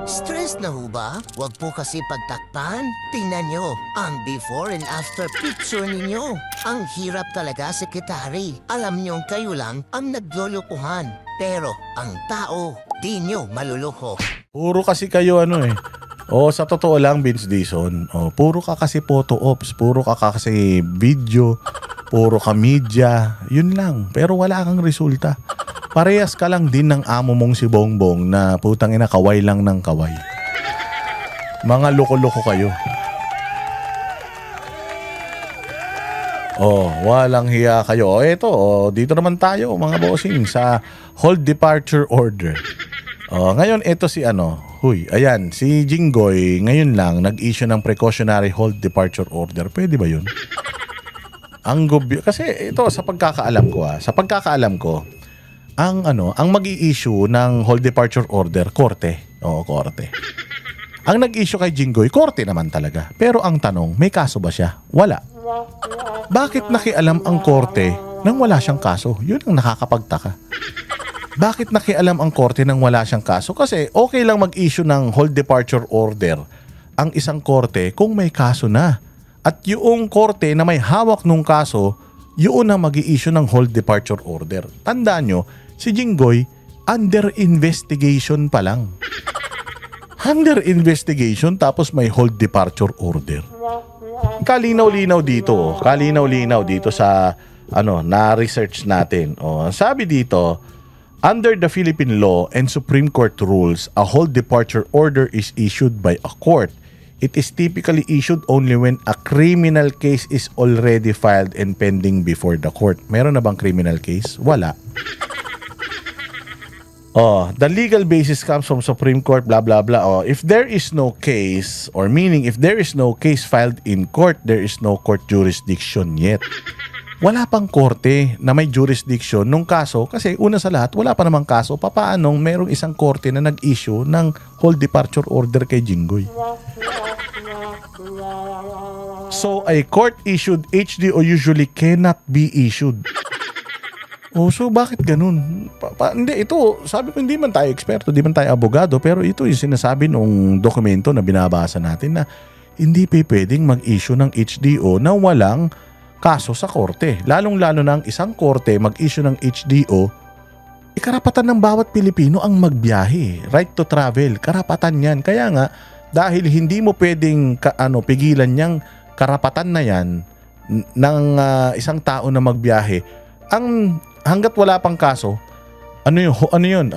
Stress na ho ba? Huwag po kasi pagtakpan. Tingnan nyo ang before and after picture ninyo. Ang hirap talaga, sekretary. Alam nyo kayo lang ang naglulukuhan. Pero ang tao, di nyo maluluko. Puro kasi kayo sa totoo lang, Vince Dizon, puro ka kasi photo ops, puro ka kasi video, puro ka media, yun lang. Pero wala kang resulta. Parehas ka lang din ng amo mong si Bongbong na putang ina kaway lang ng kaway. Mga loko-loko kayo. Walang hiya kayo. Eto, dito naman tayo mga bossing sa hold departure order. Ngayon ito si si Jinggoy ngayon lang nag-issue ng precautionary hold departure order. Pwede ba 'yun? Kasi ito sa pagkakaalam ko, ang magi-issue ng hold departure order, korte. Korte. Ang nag-issue kay Jinggoy, korte naman talaga. Pero ang tanong, may kaso ba siya? Wala. Bakit nakialam ang korte nang wala siyang kaso? Yun ang nakakapagtaka. Bakit nakialam ang korte nang wala siyang kaso? Kasi okay lang mag-issue ng hold departure order ang isang korte kung may kaso na. At yung korte na may hawak nung kaso, yun ang mag-i-issue ng hold departure order. Tandaan nyo, si Jinggoy, under investigation pa lang. Under investigation tapos may hold departure order. Kalinaw-linaw dito sa na-research natin. Sabi dito, under the Philippine law and Supreme Court rules, a hold departure order is issued by a court. It is typically issued only when a criminal case is already filed and pending before the court. Meron na bang criminal case? Wala. The legal basis comes from Supreme Court, blah, blah, blah. If there is no case, or meaning if there is no case filed in court, there is no court jurisdiction yet. Wala pang korte na may jurisdiction nung kaso kasi una sa lahat, wala pa namang kaso. Papaanong merong isang korte na nag-issue ng hold departure order kay Jinggoy? So, a court-issued HDO usually cannot be issued. So bakit ganun? Hindi, ito, sabi ko hindi man tayo eksperto, hindi man tayo abogado, pero ito yung sinasabi nung dokumento na binabasa natin na hindi pwedeng mag-issue ng HDO na walang kaso sa korte. Lalong-lalo na ang isang korte mag-issue ng HDO, karapatan ng bawat Pilipino ang magbiyahe. Right to travel, karapatan yan. Kaya nga, dahil hindi mo pwedeng pigilan niyang karapatan na yan ng isang tao na magbiyahe, hanggat wala pang kaso, ano yun?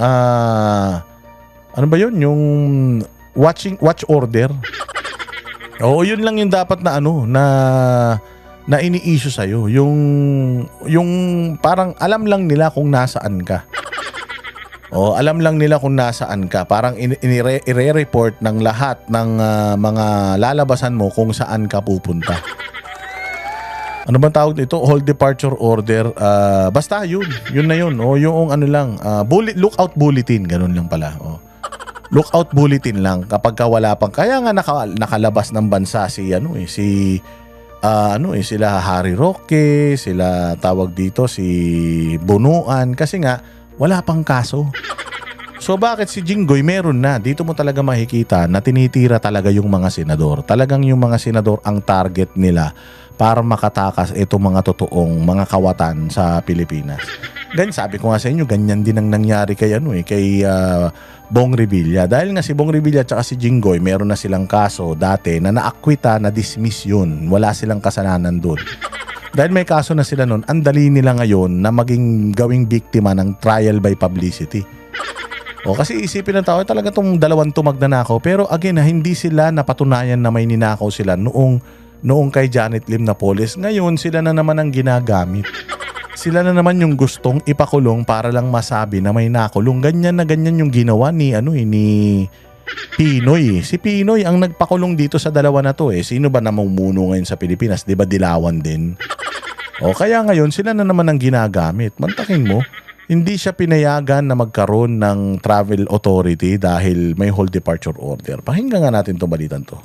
Ano ba yun? Yung watch order. Yun lang yung dapat na na ini-issue sa'yo. Yung parang alam lang nila kung nasaan ka. O alam lang nila kung nasaan ka. Parang ire-report ng lahat ng mga lalabasan mo kung saan ka pupunta. Ano bang tawag nito? Hold departure order. Basta yun. Yun na yun. O yung ano lang. Lookout bulletin. Ganun lang pala. O. Lookout bulletin lang kapag ka wala pang. Kaya nga nakalabas ng bansa si sila Harry Roque, sila tawag dito si Bunuan kasi nga wala pang kaso. So bakit si Jinggoy meron na? Dito mo talaga makikita na tinitira talaga yung mga senador. Talagang yung mga senador ang target nila para makatakas itong mga totoong mga kawatan sa Pilipinas. Ganyan, sabi ko nga sa inyo, ganyan din ang nangyari kay Bong Revilla. Dahil nga si Bong Revilla at si Jinggoy, meron na silang kaso dati na naakwita, na dismiss yun. Wala silang kasalanan doon. Dahil may kaso na sila noon, ang dali nila ngayon na maging gawing biktima ng trial by publicity. O kasi isipin ng tao, talaga tong dalawang tumagnanakaw. Pero again, hindi sila napatunayan na may ninakaw sila noong kay Janet Lim na Napoles. Ngayon, sila na naman ang ginagamit. Sila na naman yung gustong ipakulong para lang masabi na may nakulong. Ganyan na ganyan yung ginawa ni Pinoy. Si Pinoy ang nagpakulong dito sa dalawa na to eh. Sino ba namumuno ngayon sa Pilipinas? Di ba Dilawan din? O kaya ngayon sila na naman ang ginagamit. Mantakin mo, hindi siya pinayagan na magkaroon ng travel authority dahil may hold departure order. Pakinggan nga natin itong balitan to.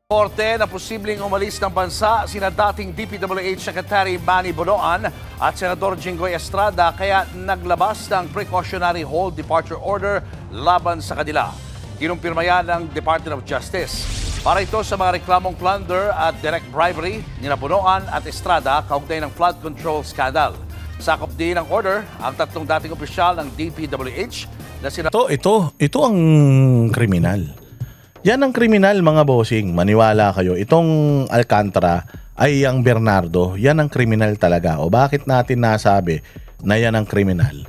Korte na posibleng umalis ng bansa sina dating DPWH Secretary Manny Bonoan at Senador Jinggoy Estrada kaya naglabas ng precautionary hold departure order laban sa kanila. Kinumpirma yan ng Department of Justice. Para ito sa mga reklamong plunder at direct bribery ni Bonoan at Estrada kaugnay ng flood control scandal. Sakop din ng order ang tatlong dating opisyal ng DPWH na sina... Ito ang kriminal. Yan ang kriminal mga bossing. Maniwala kayo. Itong Alcantara ay ang Bernardo. Yan ang kriminal talaga. O bakit natin nasabi na yan ang kriminal?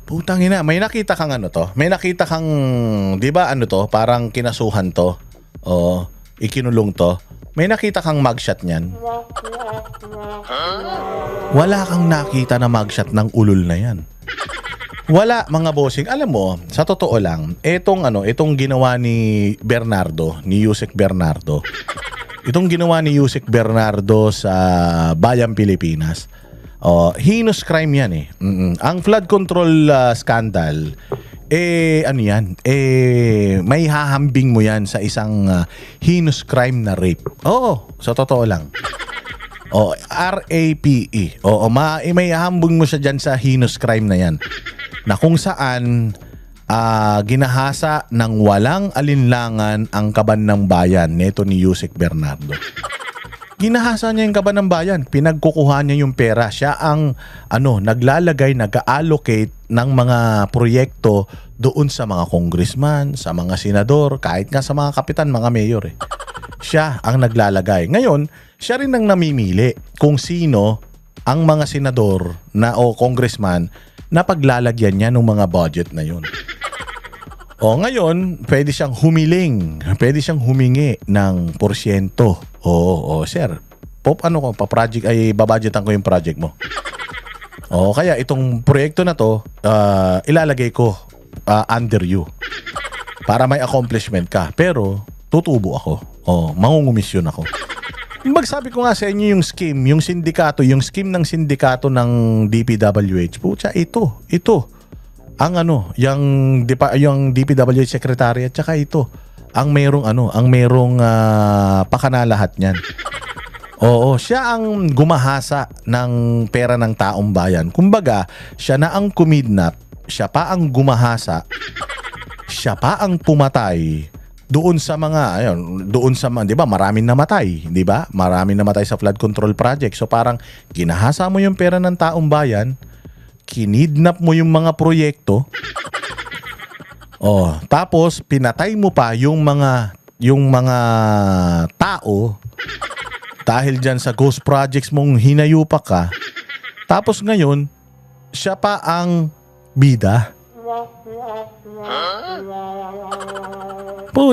Putang ina, may nakita kang ano to? May nakita kang, di ba ano to? Parang kinasuhan to. O ikinulong to. May nakita kang mugshot niyan. Wala kang nakita na mugshot ng ulol na yan. Wala mga bossing. Alam mo, sa totoo lang, itong ginawa ni Bernardo, ni Yusek Bernardo. Itong ginawa ni Yusek Bernardo sa Bayang Pilipinas. Heinous crime yan eh. Ang flood control scandal, may hahambing mo yan sa isang heinous crime na rape. Oo, sa totoo lang. R-A-P-E. May hahambing mo siya dyan sa heinous crime na yan. Na kung saan ginahasa ng walang alinlangan ang kaban ng bayan neto ni Yusek Bernardo. Ginahasa niya yung kaban ng bayan, pinagkukuha niya yung pera. Siya ang naglalagay, nag-allocate ng mga proyekto doon sa mga congressman, sa mga senador, kahit nga sa mga kapitan, mga mayor eh. Siya ang naglalagay. Ngayon, siya rin ang namimili kung sino ang mga senador o congressman na paglalagyan niya ng mga budget na yun. Ngayon, pwede siyang humingi ng porsyento. Sir, pa-project ay babudgetan ko yung project mo. Kaya itong proyekto na to, ilalagay ko under you. Para may accomplishment ka. Pero, tutubo ako. Mangungumisyon ako. Magsabi ko nga sa inyo yung scheme ng sindikato ng DPWH. Pucha, ito. Ang yung DPWH secretary at saka ito. Ang merong pakanalahat niyan. Siya ang gumahasa ng pera ng taong bayan. Kumbaga, siya na ang kumidnap, siya pa ang gumahasa, siya pa ang pumatay. Doon sa mga, di ba, maraming namatay, di ba? Maraming namatay sa flood control project. So parang ginahasa mo yung pera ng taong bayan, kinidnap mo yung mga proyekto, tapos pinatay mo pa yung mga tao dahil dyan sa ghost projects mong hinayupa ka. Tapos ngayon, siya pa ang bida.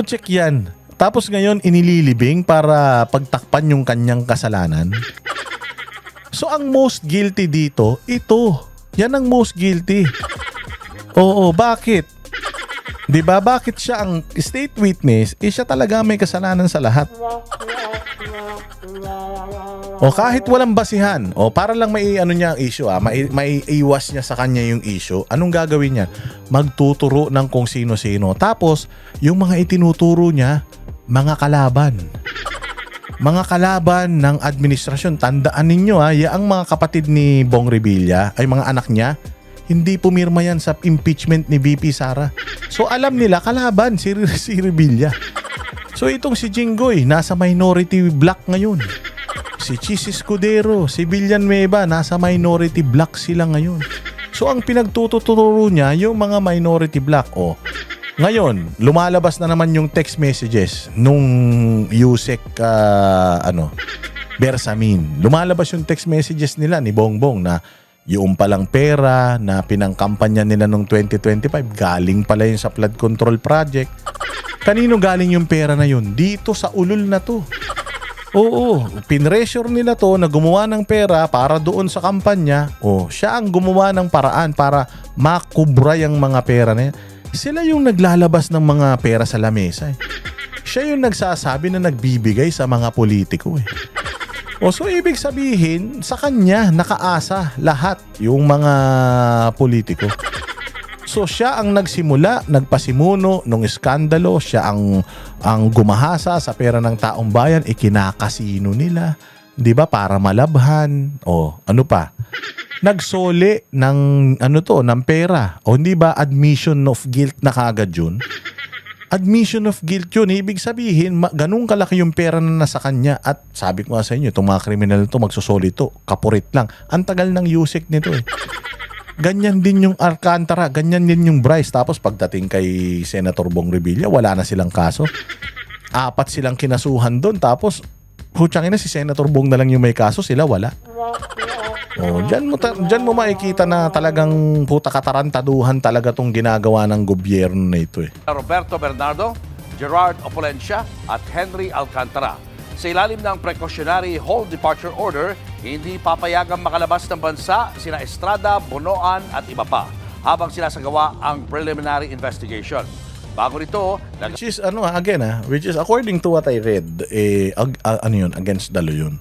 Check yan. Tapos ngayon inililibing para pagtakpan yung kanyang kasalanan. So ang most guilty dito, ito. Yan ang most guilty. Oo, bakit? 'Di ba? Bakit siya ang state witness? Siya talaga may kasalanan sa lahat. O kahit walang basihan, o para lang may ano niya ang issue, may iwas niya sa kanya yung issue, anong gagawin niya? Magtuturo ng kung sino-sino. Tapos, yung mga itinuturo niya, mga kalaban. Mga kalaban ng administrasyon. Tandaan ninyo ang mga kapatid ni Bong Revilla, ay mga anak niya, hindi pumirma yan sa impeachment ni VP Sara. So alam nila, kalaban si Revilla. So itong si Jinggoy, nasa minority block ngayon. Si Chis Escudero, si Villanueva, nasa minority block sila ngayon. So ang pinagtuturo niya, yung mga minority block. Ngayon, lumalabas na naman yung text messages nung Yusek Bersamin. Lumalabas yung text messages nila ni Bongbong na yung palang pera na pinangkampanya nila nung 2025, galing pala yun sa flood control project. Kanino galing yung pera na yun? Dito sa ulol na to. Oo, pinressure nila to na gumawa ng pera para doon sa kampanya. Siya ang gumawa ng paraan para makubra yung mga pera na yan. Sila yung naglalabas ng mga pera sa lamesa. Siya yung nagsasabi na nagbibigay sa mga politiko. So ibig sabihin, sa kanya nakaasa lahat yung mga politiko. So siya ang nagsimula, nagpasimuno nung iskandalo, siya ang gumahasa sa pera ng taong bayan, ikinakasino nila, 'di ba, para malabhan. Ano pa? Nagsole ng ng pera. Hindi ba admission of guilt na kagad 'yun? Admission of guilt yun. Ibig sabihin, ganun kalaki yung pera na nasa kanya. At sabi ko nga sa inyo, itong mga kriminal ito, magsusoli ito. Kapurit lang. Ang tagal ng Yusek nito Ganyan din yung Alcantara, ganyan din yung Bryce. Tapos pagdating kay Senator Bong Revilla, wala na silang kaso. 4 silang kinasuhan doon. Tapos, hutsangin na si Senator Bong na lang yung may kaso, sila wala. Diyan mo makikita na talagang katarantaduhan talaga tong ginagawa ng gobyerno na ito Roberto Bernardo, Gerard Opolencia at Henry Alcantara. Sa ilalim ng precautionary hold departure order, hindi papayagang makalabas ng bansa sina Estrada, Bonoan at iba pa habang sinasagawa ang preliminary investigation. Bago nito, which is which is according to what I read, against the law yun.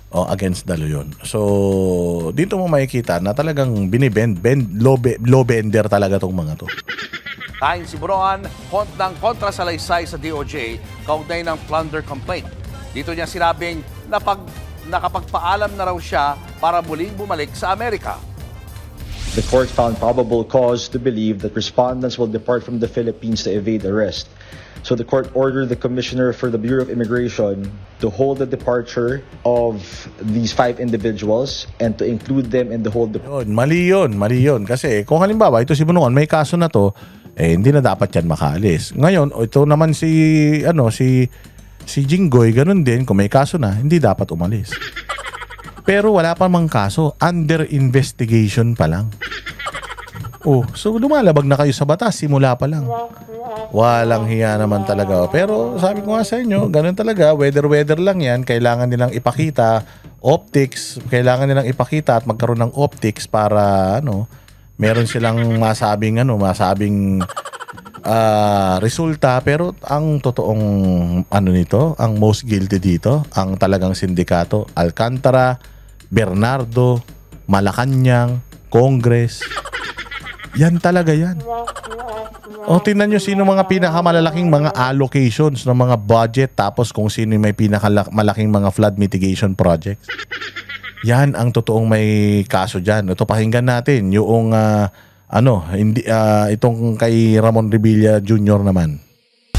Against the law yun. So, dito mo makikita na talagang law bender talaga tong mga to. Kain si Bonoan ng kontrasalaysay sa DOJ kaugnay ng plunder complaint. Dito niya sinabing nakapagpaalam na raw siya para muling bumalik sa Amerika. The court found probable cause to believe that respondents will depart from the Philippines to evade arrest. So the court ordered the Commissioner for the Bureau of Immigration to hold the departure of these 5 individuals and to include them in the hold departure. Mali yun. Kasi kung halimbawa, ito si Bunuan, may kaso na to, hindi na dapat yan makaalis. Ngayon, ito naman si Jinggoy, ganun din, kung may kaso na, hindi dapat umalis. Pero wala pa mang kaso, under investigation pa lang. So lumalabag na kayo sa batas, simula pa lang. Walang hiya naman talaga. Pero sabi ko nga sa inyo, ganun talaga, weather lang yan, kailangan nilang ipakita, kailangan nilang ipakita at magkaroon ng optics para, meron silang masabing resulta. Pero ang totoong ang most guilty dito, ang talagang sindikato, Alcantara, Bernardo, Malacanang, Congress. Yan talaga yan. Tingnan nyo sino mga pinakamalalaking mga allocations ng mga budget, tapos kung sino may pinakamalaking mga flood mitigation projects. Yan ang totoong may kaso dyan. Ito, pakinggan natin yung itong kay Ramon Revilla Jr. naman.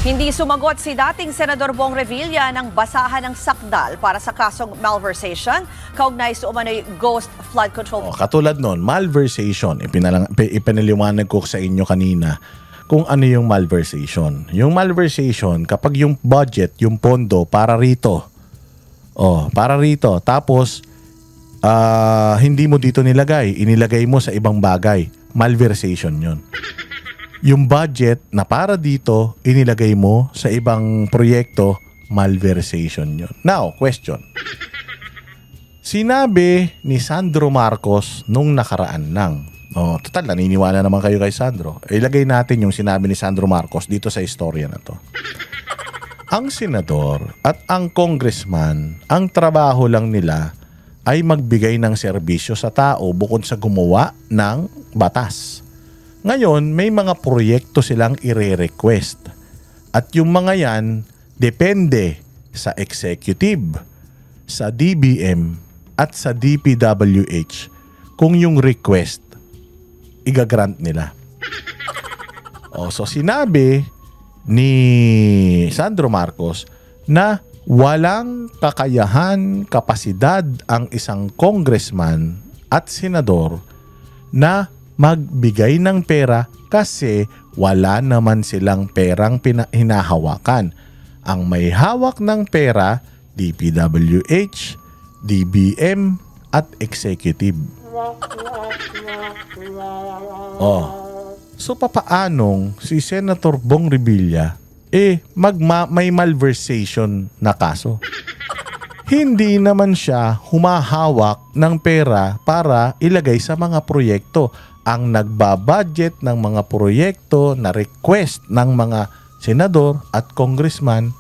Hindi sumagot si dating Senador Bong Revilla ng basahan ng sakdal para sa kasong malversation kaugnay sa umano'y ghost flood control. Katulad nun, malversation. Ipinaliwanag ko sa inyo kanina kung ano yung malversation. Yung malversation, kapag yung budget, yung pondo para rito. Tapos, hindi mo dito nilagay. Inilagay mo sa ibang bagay. Malversation yun. yung budget na para dito, inilagay mo sa ibang proyekto, malversation yun. Now, question. Sinabi ni Sandro Marcos nung nakaraan lang. Total, naniniwala naman kayo kay Sandro. Ilagay natin yung sinabi ni Sandro Marcos dito sa istorya na to. Ang senador at ang congressman, ang trabaho lang nila ay magbigay ng serbisyo sa tao bukod sa gumawa ng batas. Ngayon, may mga proyekto silang ire-request. At yung mga yan, depende sa executive, sa DBM, at sa DPWH kung yung request, igagrant nila. So sinabi ni Sandro Marcos na walang kakayahan, kapasidad ang isang congressman at senador na magbigay ng pera kasi wala naman silang perang hinahawakan. Ang may hawak ng pera, DPWH, DBM, at executive. So papaanong si Senator Bong Revilla may malversation na kaso? Hindi naman siya humahawak ng pera para ilagay sa mga proyekto. Ang nagbabudget ng mga proyekto na request ng mga senador at congressman,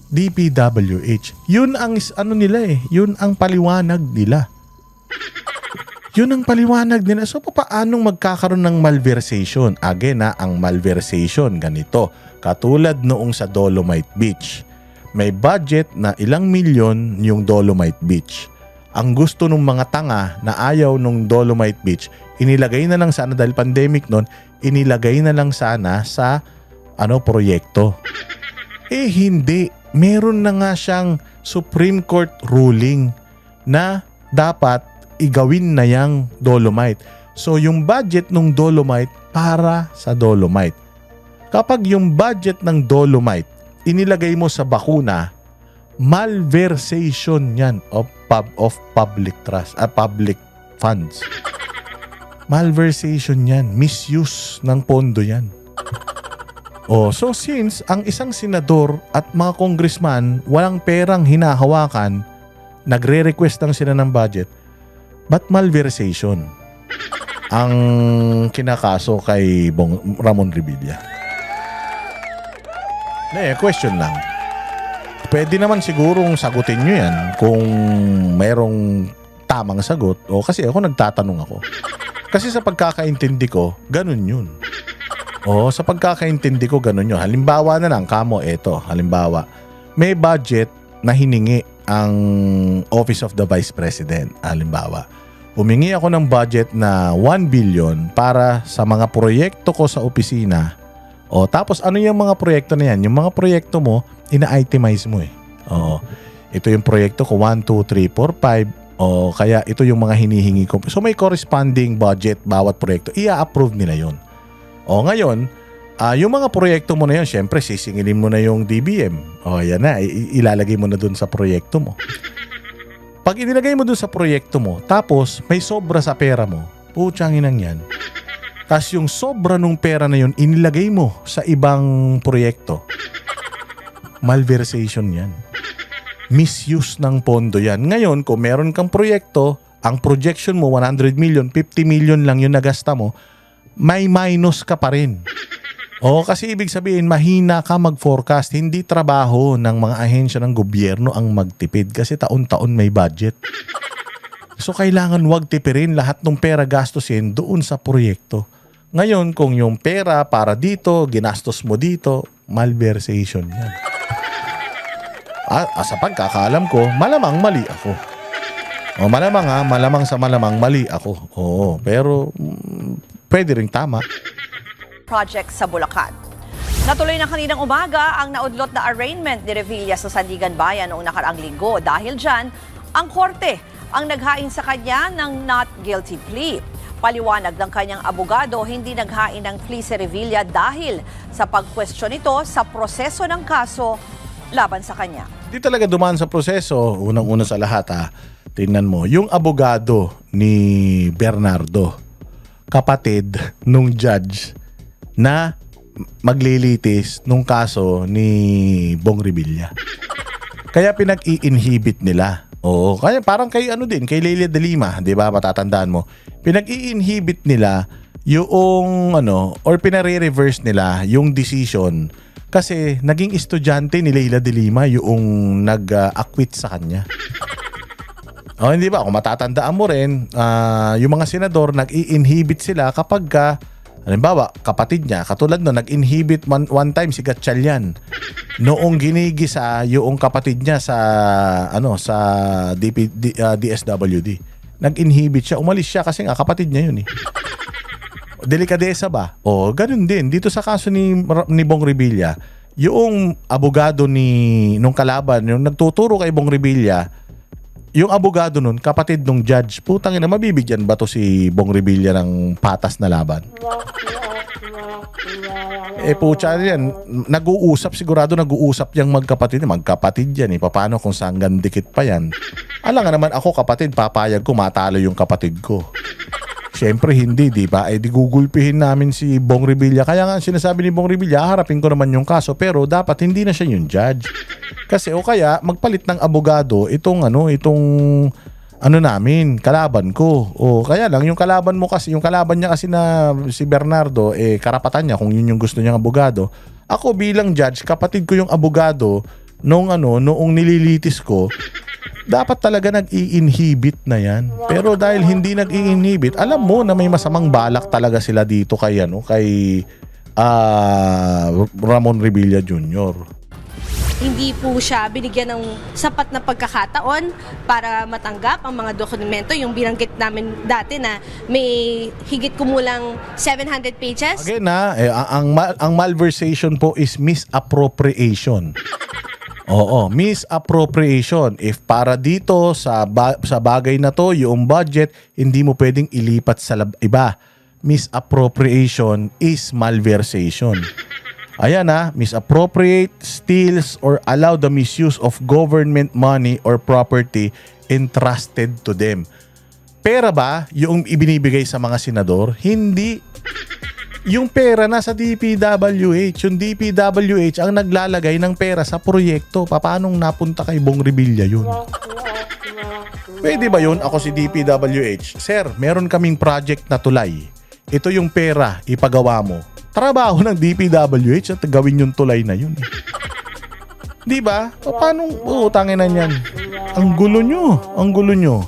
DPWH. Yun ang yun ang paliwanag nila. Yun ang paliwanag nila. So paanong magkakaroon ng malversation? Again, ang malversation ganito. Katulad noong sa Dolomite Beach. May budget na ilang milyon yung Dolomite Beach. Ang gusto ng mga tanga na ayaw nung Dolomite Beach, inilagay na lang sana dahil pandemic noon, inilagay na lang sana sa proyekto. Hindi. Meron na nga siyang Supreme Court ruling na dapat igawin na yang Dolomite. So yung budget ng Dolomite para sa Dolomite. Kapag yung budget ng Dolomite inilagay mo sa bakuna, malversation yan of public trust, public funds. Malversation yan. Misuse ng pondo yan. So since ang isang senador at mga congressman walang perang hinahawakan, nagre-request lang sila ng budget, ba't malversation ang kinakaso kay Ramon Revilla? Question lang. Pwede naman sigurong sagutin nyo yan kung merong tamang sagot. Kasi ako nagtatanong ako. Kasi sa pagkakaintindi ko, ganun yun. Sa pagkakaintindi ko, ganun yun. Halimbawa na lang, halimbawa, may budget na hiningi ang Office of the Vice President. Halimbawa, humingi ako ng budget na 1 billion para sa mga proyekto ko sa opisina. Tapos ano yung mga proyekto na yan? Yung mga proyekto mo, ina-itemize mo eh. Ito yung proyekto ko, 1, 2, 3, 4, 5. Kaya ito yung mga hinihingi ko. So may corresponding budget bawat proyekto. I-approve nila yun. Ngayon, yung mga proyekto mo na yun, syempre sisingilin mo na yung DBM. Yan na, ilalagay mo na dun sa proyekto mo. Pag inilagay mo dun sa proyekto mo, tapos may sobra sa pera mo, putsangin yan. Tapos yung sobra nung pera na yun, inilagay mo sa ibang proyekto. Malversation yan. Misuse ng pondo yan. Ngayon, kung meron kang proyekto, ang projection mo 100 million, 50 million lang yung nagasta mo, may minus ka pa rin. Kasi ibig sabihin, mahina ka mag-forecast. Hindi trabaho ng mga ahensya ng gobyerno ang magtipid kasi taon-taon may budget. So kailangan wag tipirin lahat ng pera gastusin doon sa proyekto. Ngayon, kung yung pera para dito, ginastos mo dito, malversation yan. Sa pagkakaalam ko, malamang mali ako. Malamang sa malamang mali ako. Pero pwede ring tama. Project sa Bulacan. Natuloy na kaninang umaga ang naudlot na arraignment ni Revilla sa Sandigan Bayan noong nakaraang linggo. Dahil dyan, ang korte ang naghain sa kanya ng not guilty plea. Paliwanag ng kanyang abogado, hindi naghain ng plea si Revilla dahil sa pag-question nito sa proseso ng kaso laban sa kanya. Hindi talaga dumaan sa proseso. Unang-una sa lahat, tingnan mo, yung abogado ni Bernardo, kapatid nung judge na maglilitis nung kaso ni Bong Revilla. Kaya pinag-i-inhibit nila. Oo, kaya parang kay kay Leila de Lima, 'di ba? Matatandaan mo. Pinag-i-inhibit nila yung or pinare-reverse nila yung decision kasi naging estudyante ni Leila de Lima yung nag-acquit sa kanya. O hindi ba? Kung matatandaan mo rin, yung mga senador nag-i-inhibit sila kapag halimbawa, kapatid niya, katulad no, nag-inhibit one time si Gatchalian. Noong ginigisa yung kapatid niya sa sa DSWD. Nag-inhibit siya, umalis siya kasi nga kapatid niya yun eh. Delikadesa ba? O, ganun din. Dito sa kaso ni Bong Revilla, yung abogado nung kalaban, yung nagtuturo kay Bong Revilla, yung abogado nun, kapatid nung judge, putang ina, mabibigyan ba to si Bong Revilla ng patas na laban? Pucha yan, sigurado nag-uusap yung magkapatid yan eh. Paano kung saan dikit pa yan? Alam nga naman ako kapatid, papayag ko matalo yung kapatid ko. Siyempre hindi, di ba? Di gugulpihin namin si Bong Revilla. Kaya nga sinasabi ni Bong Revilla, harapin ko naman yung kaso, pero dapat hindi na siya yung judge. Kasi o kaya magpalit ng abogado itong namin, kalaban ko. O kaya lang yung kalaban niya kasi na si Bernardo, karapatan niya kung yun yung gusto niyang abogado. Ako bilang judge, kapatid ko yung abogado noong nililitis ko, dapat talaga nag-i-inhibit na yan. Pero dahil hindi nag-i-inhibit, alam mo na may masamang balak talaga sila dito kay Ramon Revilla Jr. Hindi po siya binigyan ng sapat na pagkakataon para matanggap ang mga dokumento. Yung binanggit namin dati na may higit kumulang 700 pages. Again ang malversation po is misappropriation. Oo, misappropriation. If para dito sa bagay na to, yung budget, hindi mo pwedeng ilipat sa iba. Misappropriation is malversation. Ayan misappropriate, steals, or allow the misuse of government money or property entrusted to them. Pera ba yung ibinibigay sa mga senador? Hindi. Yung pera nasa DPWH. Yung DPWH ang naglalagay ng pera sa proyekto. Paanong napunta kay Bong Revilla yun? Pwede ba yun? Ako si DPWH. Sir, meron kaming project na tulay. Ito yung pera, ipagawa mo. Trabaho ng DPWH at gawin yung tulay na yun. Di ba? Paano utangin na yan? Ang gulo nyo.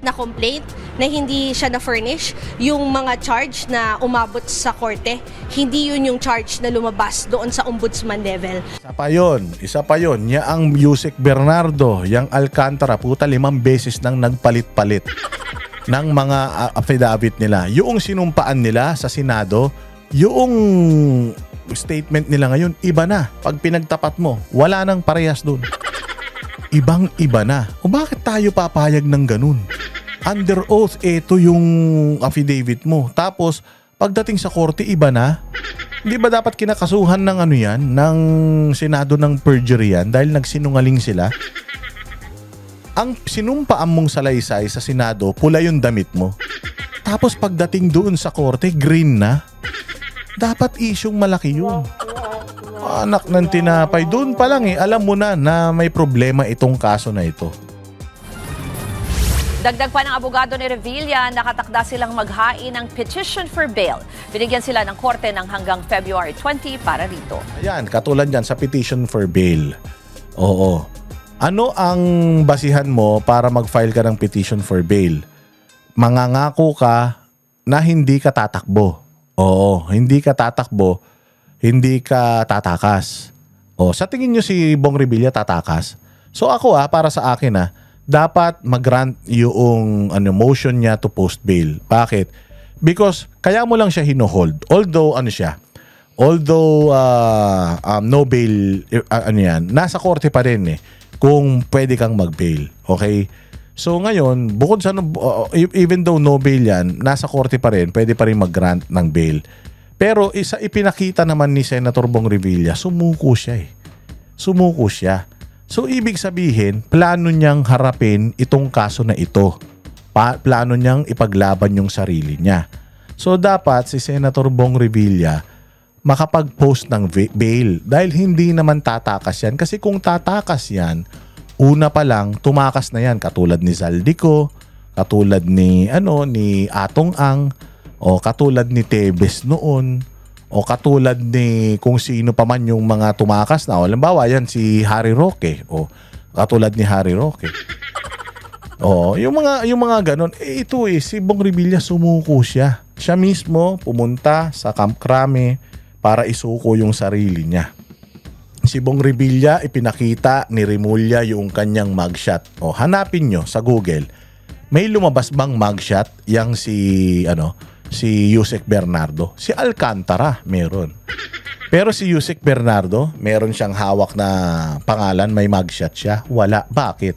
Na complaint na hindi siya na-furnish yung mga charge na umabot sa korte. Hindi yun yung charge na lumabas doon sa ombudsman level. Isa pa yun. Yang Yusek Bernardo, yang Alcantara, 5 beses nang nagpalit-palit ng mga affidavit nila. Yung sinumpaan nila sa Senado, yung statement nila ngayon, iba na. Pag pinagtapat mo, wala nang parehas dun. Ibang-iba na. O bakit tayo papayag ng ganun? Under oath, ito yung affidavit mo. Tapos, pagdating sa korte, iba na. Hindi ba dapat kinakasuhan ng ng Senado ng perjury yan dahil nagsinungaling sila? Ang sinumpaan mong salaysay sa Senado, pula yung damit mo. Tapos pagdating doon sa korte, green na. Dapat isyong malaki yun. Anak ng tinapay. Doon pa lang alam mo na may problema itong kaso na ito. Dagdag pa ng abogado ni Revilla, nakatakda silang maghain ng petition for bail. Binigyan sila ng korte ng hanggang February 20 para rito. Ayan, katulad yan sa petition for bail. Oo. Ano ang basihan mo para mag-file ka ng petition for bail? Mangangako ka na hindi ka tatakbo. Oo, hindi ka tatakbo, hindi ka tatakas. O, sa tingin nyo si Bong Revilla tatakas? So ako para sa akin dapat mag-grant yung motion niya to post bail. Bakit? Because kaya mo lang siya hino-hold. Although no bail nasa korte pa rin kung pwede kang mag-bail. Okay? So ngayon, bukod sa even though no bail yan, nasa korte pa rin, pwede pa rin mag-grant ng bail. Pero ipinakita naman ni Senator Bong Revilla, sumuko siya. So ibig sabihin, plano niyang harapin itong kaso na ito. Plano niyang ipaglaban yung sarili niya. So dapat si Senator Bong Revilla makapag-post ng bail dahil hindi naman tatakas yan. Kasi kung tatakas yan, una pa lang tumakas na yan katulad ni Zaldico, katulad ni ni Atong Ang, o katulad ni Tebes noon, o katulad ni kung sino pa man yung mga tumakas na. O halimbawa yan si Harry Roque, o katulad ni Harry Roque. O yung mga ganon, ito si Bong Revilla sumuko siya. Siya mismo pumunta sa Camp Crame para isuko yung sarili niya. Si Bong Revilla, ipinakita ni Remulla yung kanyang mugshot. O hanapin nyo sa Google. May lumabas bang mugshot yang si Yusek Bernardo? Si Alcantara meron. Pero si Yusek Bernardo, meron siyang hawak na pangalan, may mugshot siya. Wala. Bakit?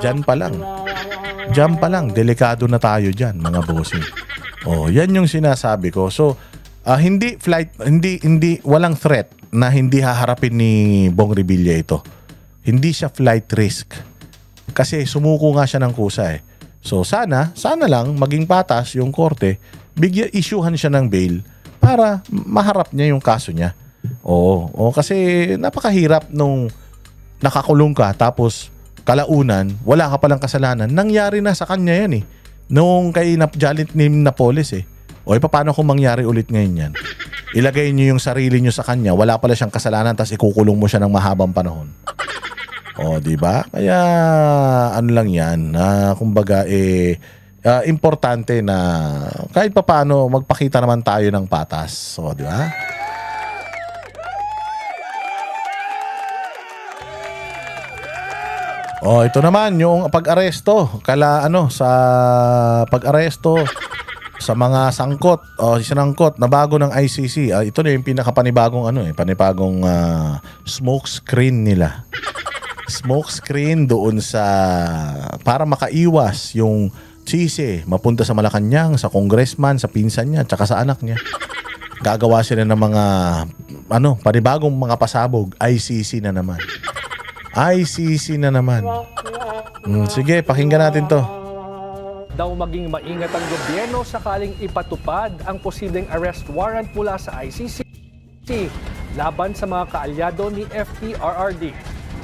Diyan pa lang, delikado na tayo diyan, mga bossing. Oh, yan yung sinasabi ko. So, hindi walang threat na hindi haharapin ni Bong Revilla ito. Hindi siya flight risk. Kasi sumuko nga siya ng kusa eh. So sana lang maging patas yung korte, issuehan siya ng bail para maharap niya yung kaso niya. Oo, kasi napakahirap nung nakakulong ka tapos kalaunan, wala ka palang kasalanan. Nangyari na sa kanya yan eh. Nung kay Jalit ni Napoles eh. O paano kung mangyari ulit ngayon yan? Ilagay niyo yung sarili niyo sa kanya, wala pala siyang kasalanan, tapos ikukulong mo siya ng mahabang panahon. O, di ba? Kaya lang yan, kumbaga importante na kahit papaano magpakita naman tayo ng patas. O, di ba? O, ito naman yung pag-aresto sa pag-aresto sa mga sangkot o sinangkot na bago ng ICC. Ito na yung pinakapanibagong panibagong smoke screen nila. Smoke screen doon sa para makaiwas yung sisi mapunta sa Malacanang, sa congressman, sa pinsan niya, tsaka sa anak niya. Gagawa sila ng mga panibagong mga pasabog. ICC na naman. ICC na naman. Sige, pakinggan natin to. Daw maging maingat ang gobyerno sakaling ipatupad ang posibleng arrest warrant mula sa ICC laban sa mga kaalyado ni FPRRD.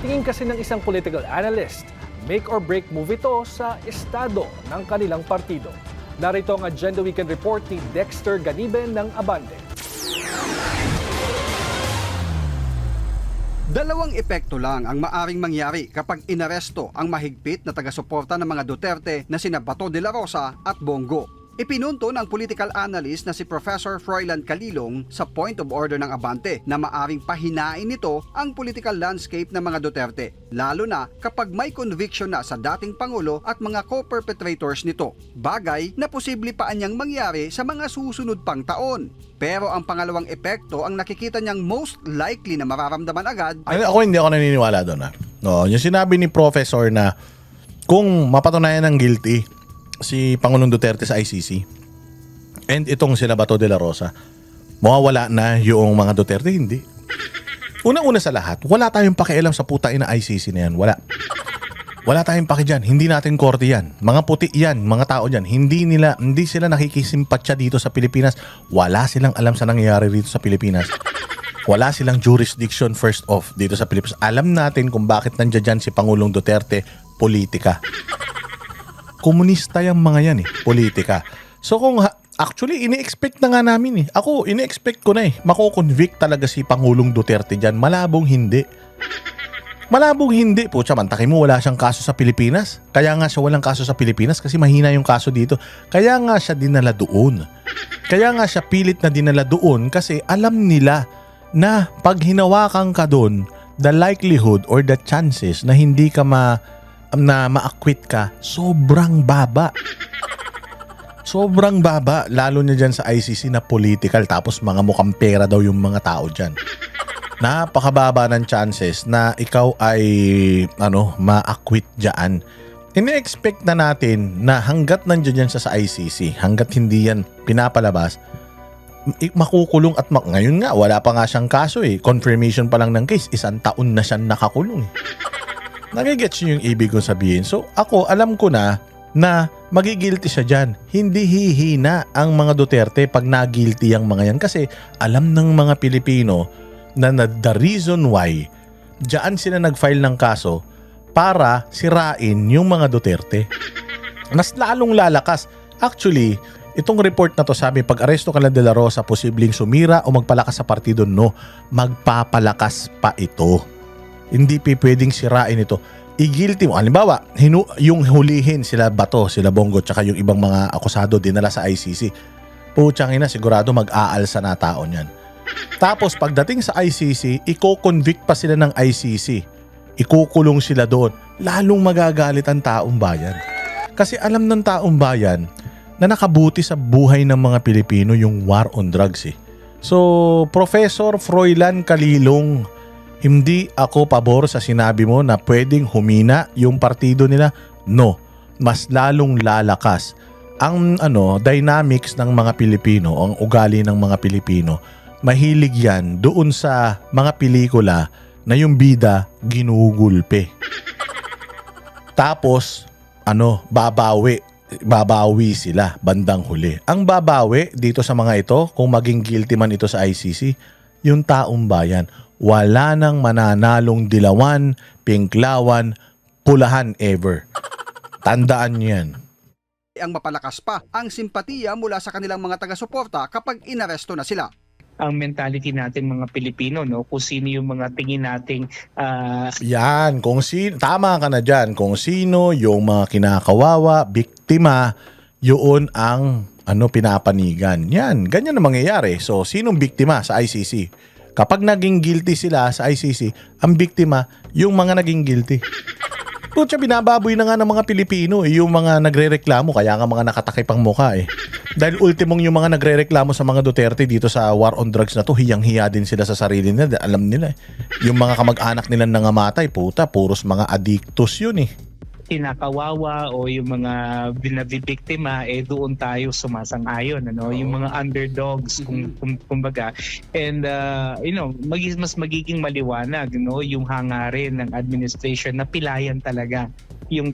Tingin kasi ng isang political analyst, make or break move ito sa estado ng kanilang partido. Narito ang Agenda Weekend Report ni Dexter Ganiben ng Abante. Dalawang epekto lang ang maaring mangyari kapag inaresto ang mahigpit na taga-suporta ng mga Duterte na sina Bato de la Rosa at Bongo. Ipinunto ng political analyst na si Professor Froilan Calilong sa point of order ng Abante na maaring pahinain nito ang political landscape ng mga Duterte, lalo na kapag may conviction na sa dating Pangulo at mga co-perpetrators nito, bagay na posible pa anyang mangyari sa mga susunod pang taon. Pero ang pangalawang epekto ang nakikita niyang most likely na mararamdaman agad. Hindi ako naniniwala doon. Yung sinabi ni Professor na kung mapatunayan ng guilty si Pangulong Duterte sa ICC and itong sila Bato de la Rosa, mawawala na yung mga Duterte. Hindi. Una-una sa lahat, wala tayong pakialam sa putain na ICC na yan. Wala tayong paki dyan. Hindi natin korte yan. Mga puti yan, mga tao dyan. Hindi sila nakikisimpatya dito sa Pilipinas. Wala silang alam sa nangyayari dito sa Pilipinas. Wala silang jurisdiction first off dito sa Pilipinas. Alam natin kung bakit nandiyan dyan si Pangulong Duterte, politika. Komunista yung mga yan politika. So kung actually ini-expect na nga namin Ako ini-expect ko na mako-convict talaga si Pangulong Duterte diyan. Malabong hindi. Pucha, mantakin mo wala siyang kaso sa Pilipinas. Kaya nga siya walang kaso sa Pilipinas kasi mahina yung kaso dito. Kaya nga siya dinala doon. Kaya nga siya pilit na dinala doon kasi alam nila na pag hinawakan ka doon, the likelihood or the chances na hindi ka ma-acquit ka, sobrang baba. Sobrang baba, lalo na dyan sa ICC na political, tapos mga mukhang pera daw yung mga tao dyan. Napakababa ng chances na ikaw ay ma-acquit dyan. Ine-expect na natin na hanggat nandiyan yan sa ICC, hanggat hindi yan pinapalabas, makukulong at ngayon nga, wala pa nga siyang kaso confirmation pa lang ng case, 1 taon na siyang nakakulong Nagigets nyo yung ibig kong sabihin. So ako, alam ko na magigilty siya dyan. Hindi hihina ang mga Duterte pag nagilty ang mga yan. Kasi alam ng mga Pilipino na the reason why dyan sila nag-file ng kaso para sirain yung mga Duterte. Mas lalong lalakas. Actually, itong report na to sabi, pag aresto ka na De La Rosa, posibleng sumira o magpalakas sa partido. No, magpapalakas pa ito. Hindi pwedeng sirain ito. I-guilty mo. Halimbawa, yung hulihin sila Bato, sila Bongo, tsaka yung ibang mga akusado dinala sa ICC. Putsang ina, sigurado mag-aalsa na tao niyan. Tapos pagdating sa ICC, i-convict pa sila ng ICC. Ikukulong sila doon. Lalong magagalit ang taong bayan. Kasi alam ng taong bayan na nakabuti sa buhay ng mga Pilipino yung war on drugs eh. So, Professor Froilan Calilong, hindi ako pabor sa sinabi mo na pwedeng humina yung partido nila. No, mas lalong lalakas ang dynamics ng mga Pilipino, ang ugali ng mga Pilipino. Mahilig yan doon sa mga pelikula na yung bida ginugulpe. Tapos babawi sila bandang huli. Ang babawi dito sa mga ito, kung maging guilty man ito sa ICC, yung taong bayan. Wala nang mananalong dilawan, pinklawan, pulahan ever. Tandaan niyo yan. Ang mapalakas pa ang simpatiya mula sa kanilang mga taga-suporta kapag inaresto na sila. Ang mentality natin mga Pilipino, no, kung sino yung mga tingin nating Yan, kung sino, tama ka na dyan, kung sino yung mga kinakawawa, biktima, yun ang pinapanigan. Yan, ganyan ang mangyayari. So, sinong biktima sa ICC? Kapag naging guilty sila sa ICC, ang biktima, yung mga naging guilty. Putya, binababoy na nga ng mga Pilipino yung mga nagrereklamo, kaya nga mga nakatakip ang mukha eh. Dahil ultimong yung mga nagrereklamo sa mga Duterte dito sa war on drugs na to, hiyang-hiya din sila sa sarili nila. Alam nila eh. Yung mga kamag-anak nila nangamatay, puta, puros mga addictus yun eh. kinakawawa o yung mga binabibiktima, doon tayo sumasang-ayon, yung mga underdogs kumbaga. And mas magiging maliwanag, yung hangarin ng administration na pilayan talaga yung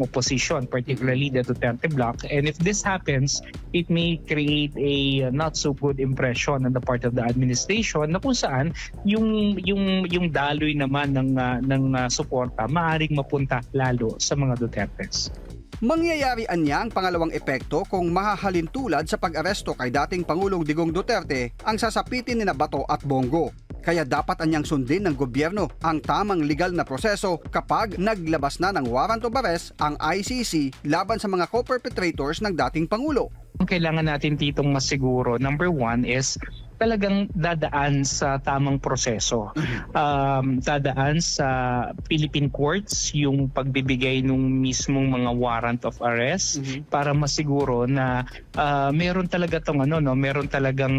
opposition, particularly the Duterte bloc. And if this happens, it may create a not so good impression on the part of the administration na kung saan yung daloy naman ng suporta maaring mapunta lalo sa mga Dutertes. Mangyayari anya ang pangalawang epekto kung mahahalin tulad sa pag-aresto kay dating Pangulong Digong Duterte ang sasapitin ni Bato at Bongo. Kaya dapat anyang sundin ng gobyerno ang tamang legal na proseso kapag naglabas na ng warrant of arrest ang ICC laban sa mga co-perpetrators ng dating Pangulo. Ang kailangan natin ditong masiguro, number one is talagang dadaan sa tamang proseso. Dadaan sa Philippine courts yung pagbibigay ng mismong mga warrant of arrest para masiguro na meron talaga meron talagang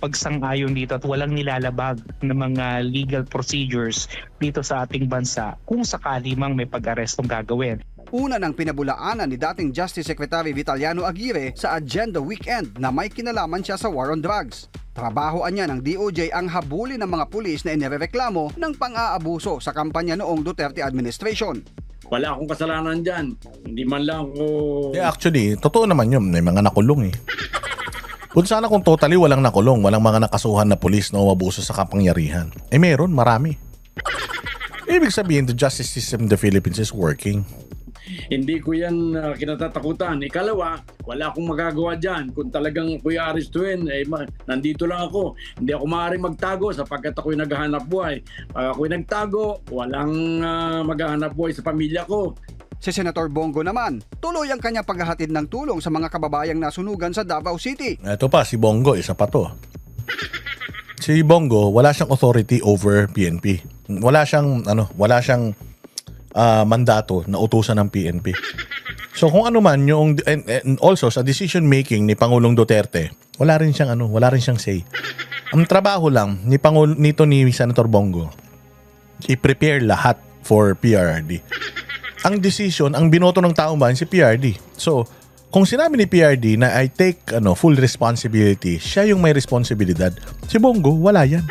pagsang-ayon dito at walang nilalabag ng mga legal procedures dito sa ating bansa kung sakali mang may pag-arestong gagawin. Una ng pinabulaanan ni dating Justice Secretary Vitaliano Aguirre sa Agenda Weekend na may kinalaman siya sa war on drugs. Trabahoan niya ng DOJ ang habulin ng mga pulis na inirereklamo ng pang-aabuso sa kampanya noong Duterte administration. Wala akong kasalanan dyan. Hindi man lang ako... Actually, totoo naman yun. May mga nakulong eh. Kung sana kung totally walang nakulong, walang mga nakasuhan na pulis na umabuso sa kapangyarihan. Meron, marami. Ibig sabihin, the justice system in the Philippines is working. Hindi ko yan kinatatakutan. Ikalawa, wala akong magagawa dyan. Kung talagang ako'y arestuin, nandito lang ako. Hindi ako maaaring magtago sapagkat ako'y naghahanap buhay. Pag ako'y nagtago, walang maghahanap buhay sa pamilya ko. Si Senator Bongo naman, tuloy ang kanya paghahatid ng tulong sa mga kababayang nasunugan sa Davao City. Ito pa, si Bongo, isa pa to. Si Bongo, wala siyang authority over PNP. Wala siyang mandato na utusan ng PNP. So kung ano man yung and also sa decision making ni Pangulong Duterte, wala rin siyang say. Ang trabaho lang ni Senator Bongo, i-prepare lahat for PRRD. Ang decision, ang binoto ng taong bayan si PRD. So kung sinabi ni PRD na I take full responsibility, siya yung may responsibilidad. Si Bongo, wala yan.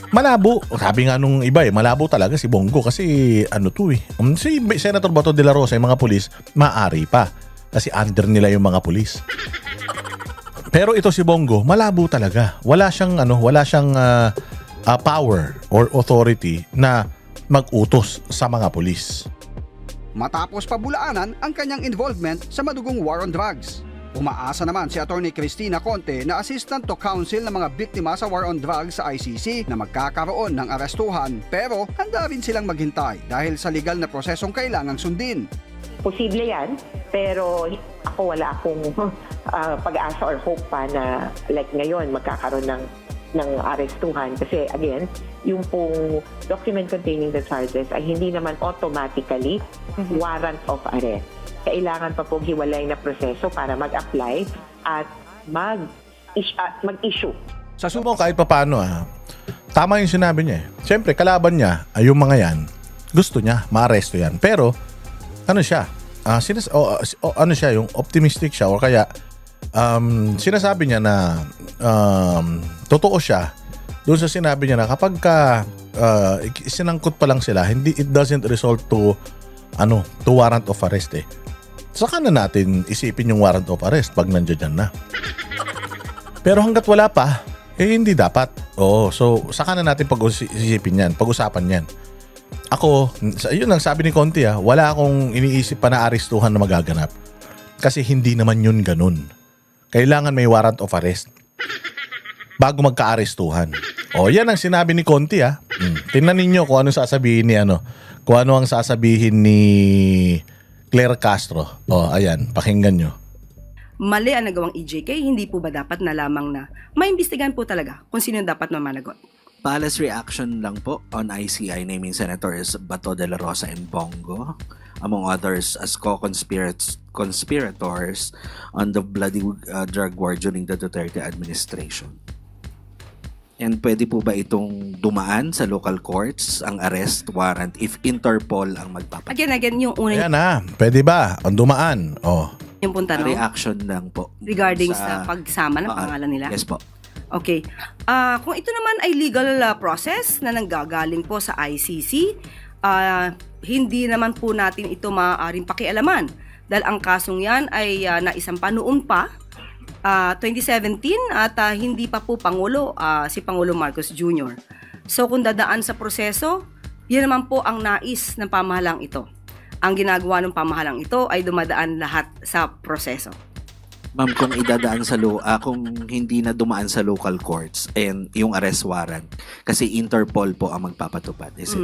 Malabo. Sabi nga nung iba malabo talaga si Bongo kasi ano to si Senator Bato de la Rosa, yung mga pulis, maari pa. Kasi under nila yung mga pulis. Pero ito si Bongo, malabo talaga. Wala siyang power or authority na mag-utos sa mga pulis. Matapos pabulaanan ang kanyang involvement sa madugong war on drugs. Umaasa naman si Atty. Cristina Conte na assistant to counsel ng mga biktima sa war on drugs sa ICC na magkakaroon ng arestuhan, pero handa rin silang maghintay dahil sa legal na prosesong kailangang sundin. Posible yan, pero ako wala akong pag-asa or hope pa na like ngayon magkakaroon ng arestuhan. Kasi again, yung pong document containing the charges ay hindi naman automatically warrant of arrest. Kailangan pa pong hiwalay na proseso para mag-apply at mag-issue. Sa sumo kahit paano tama yung sinabi niya Siyempre, kalaban niya ay yung mga yan. Gusto niya, maaresto yan. Pero, ano siya? Ano siya, yung optimistic siya or kaya sinasabi niya na totoo siya doon sa sinabi niya na kapag sinangkot pa lang sila, it doesn't result to warrant of arrest Saka na natin isipin yung warrant of arrest pag nandiyan na. Pero hanggat wala pa, hindi dapat. So saka na natin pag-usapan yan. Ako, yun ang sabi ni Conte wala akong iniisip pa na arestuhan na magaganap. Kasi hindi naman yun ganun. Kailangan may warrant of arrest bago magka-arestuhan. Yan ang sinabi ni Conte Tingnan ninyo kung ano sasabihin kung ano ang sasabihin ni Claire Castro. Ayan, pakinggan nyo. Mali ang nagawang EJK, hindi po ba dapat na lamang na maimbestigahan po talaga kung sino dapat mamanagot? Palace reaction lang po on ICI naming Senators Bato de la Rosa and Bongo, among others as co-conspirators on the bloody drug war during the Duterte administration. And pwede po ba itong dumaan sa local courts, ang arrest warrant, if Interpol ang magpapadala? Again, yung unang... Ayan pwede ba? Ang dumaan. Yung pong tanong? Reaction lang po. Regarding sa pagsama ng pangalan nila? Yes po. Okay. Kung ito naman ay legal process na nanggagaling po sa ICC, hindi naman po natin ito maaaring pakialaman. Dahil ang kasong yan ay naisampa noon pa, 2017 at hindi pa po Pangulo si Pangulo Marcos Jr. So kung dadaan sa proseso, yan naman po ang nais ng pamahalang ito. Ang ginagawa ng pamahalang ito ay dumadaan lahat sa proseso. Ma'am, kung idadaan kung hindi na dumaan sa local courts and yung arrest warrant, kasi Interpol po ang magpapatupad. Is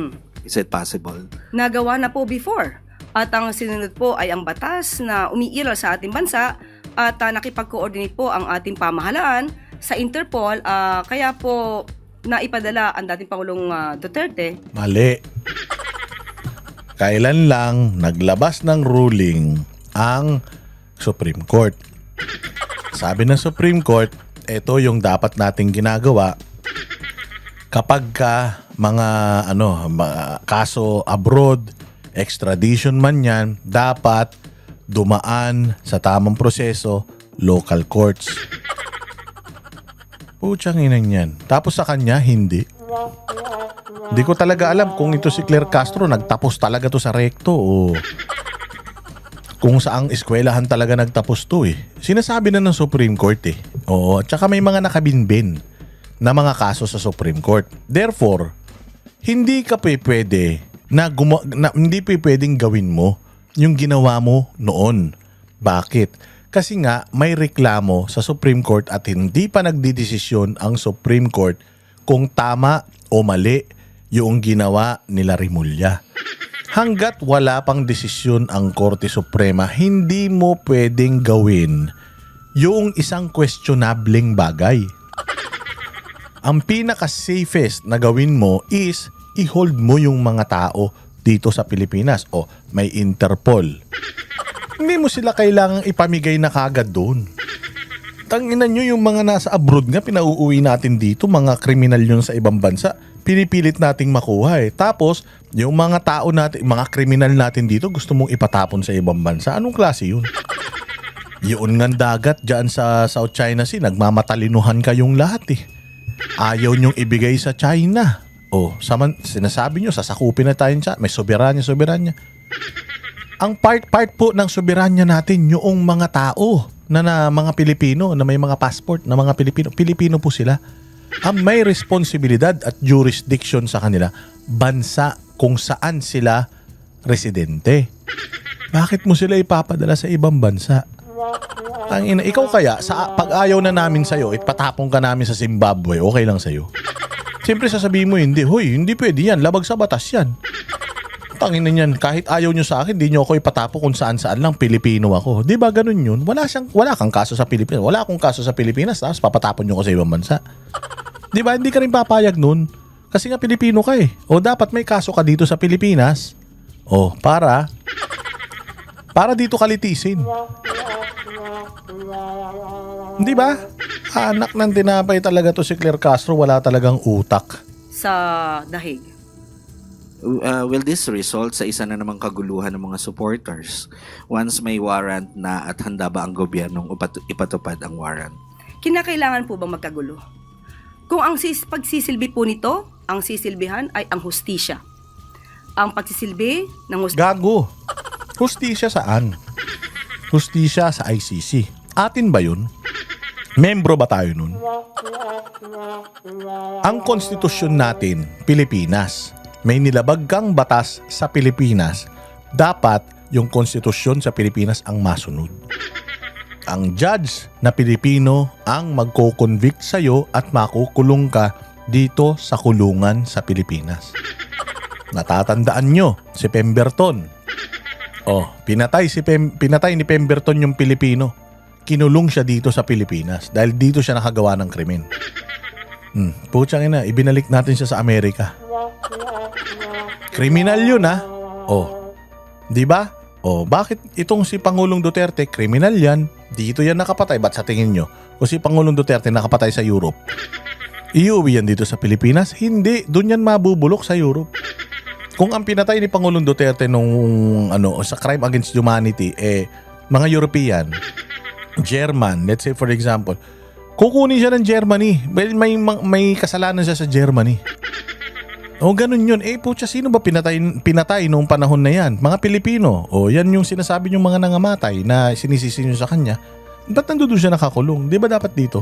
it possible? Nagawa na po before. At ang sinunod po ay ang batas na umiiral sa ating bansa at nakipag-coordinate po ang ating pamahalaan sa Interpol. Kaya po naipadala ang dating Pangulong Duterte. Mali. Kailan lang naglabas ng ruling ang Supreme Court. Sabi ng Supreme Court, ito yung dapat nating ginagawa kapag mga kaso abroad, extradition man yan, dapat dumaan sa tamang proseso, local courts. Putsang inang yan. Tapos sa kanya, hindi. Hindi ko talaga alam kung ito si Claire Castro nagtapos talaga to sa rekto o kung saang eskwelahan talaga nagtapos to Sinasabi na ng Supreme Court at saka may mga nakabinbin na mga kaso sa Supreme Court. Therefore, hindi ka pwede hindi pwedeng gawin mo yung ginawa mo noon. Bakit? Kasi nga may reklamo sa Supreme Court at hindi pa nagdidesisyon ang Supreme Court kung tama o mali yung ginawa nila Rimulya. Hanggat wala pang desisyon ang Korte Suprema, hindi mo pwedeng gawin yung isang questionableng bagay. Ang pinaka-safest na gawin mo is i-hold mo yung mga tao dito sa Pilipinas o may Interpol. Hindi mo sila kailangang ipamigay na kagad doon. Tanginan nyo yung mga nasa abroad nga, pinauuwi natin dito, mga kriminal yun sa ibang bansa. Pinipilit nating makuha Tapos, yung mga tao natin, mga kriminal natin dito, gusto mong ipatapon sa ibang bansa. Anong klase yun? Yun nga dagat dyan sa South China Sea, nagmamatalinuhan kayong lahat Ayaw nyong ibigay sa China. Sinasabi nyo, sasakupin na tayo sa may soberanya. Ang part po ng soberanya natin yung mga tao na mga Pilipino, na may mga passport na mga Pilipino po sila. Ang may responsibilidad at jurisdiction sa kanila, bansa kung saan sila residente. Bakit mo sila ipapadala sa ibang bansa? Tangina, ikaw kaya, pag ayaw na namin sa'yo, ipatapong ka namin sa Zimbabwe, okay lang sa'yo? Siyempre sasabihin mo, hindi pwede yan, labag sa batas yan. Tangina niyan, kahit ayaw nyo sa akin, di nyo ako ipatapo kung saan-saan lang, Pilipino ako. Di ba ganun yun? Wala kang kaso sa Pilipinas. Wala akong kaso sa Pilipinas, tapos papatapon nyo ko sa ibang bansa. Di ba? Hindi ka rin papayag nun. Kasi nga Pilipino ka eh. O dapat may kaso ka dito sa Pilipinas. Para dito kalitisin. Di ba? Anak ng tinapay talaga to si Claire Castro, wala talagang utak. Sa dahig. Will this result sa isa na namang kaguluhan ng mga supporters once may warrant na at handa ba ang gobyernong ipatupad ang warrant? Kinakailangan po bang magkagulo? Kung ang pagsisilbi po nito, ang sisilbihan ay ang hustisya. Ang pagsisilbi ng Gago. Hustisya saan? Hustisya sa ICC. Atin ba yun? Membro ba tayo nun? Ang konstitusyon natin, Pilipinas. May nilabag kang batas sa Pilipinas. Dapat yung konstitusyon sa Pilipinas ang masunod. Ang judge na Pilipino ang magko-convict sa'yo at makukulong ka dito sa kulungan sa Pilipinas. Natatandaan nyo, si Pemberton. Pinatay ni Pemberton yung Pilipino. Kinulong siya dito sa Pilipinas dahil dito siya nakagawa ng krimen. Putsang ina, ibinalik natin siya sa Amerika. Kriminal yun di ba? Bakit itong si Pangulong Duterte, kriminal yan, dito yan nakapatay, ba't sa tingin nyo? Kung si Pangulong Duterte nakapatay sa Europe, iuwi yan dito sa Pilipinas? Hindi, dun yan mabubulok sa Europe. Kung ang pinatay ni Pangulong Duterte nung sa crime against humanity, mga European, German, let's say for example, kukunin siya ng Germany. May kasalanan siya sa Germany. Ganun yun. Pucha, sino ba pinatay noong panahon na yan? Mga Pilipino. Yan yung sinasabi yung mga nangamatay na sinisisi nyo sa kanya. Ba't nandoon siya nakakulong? Di ba dapat dito?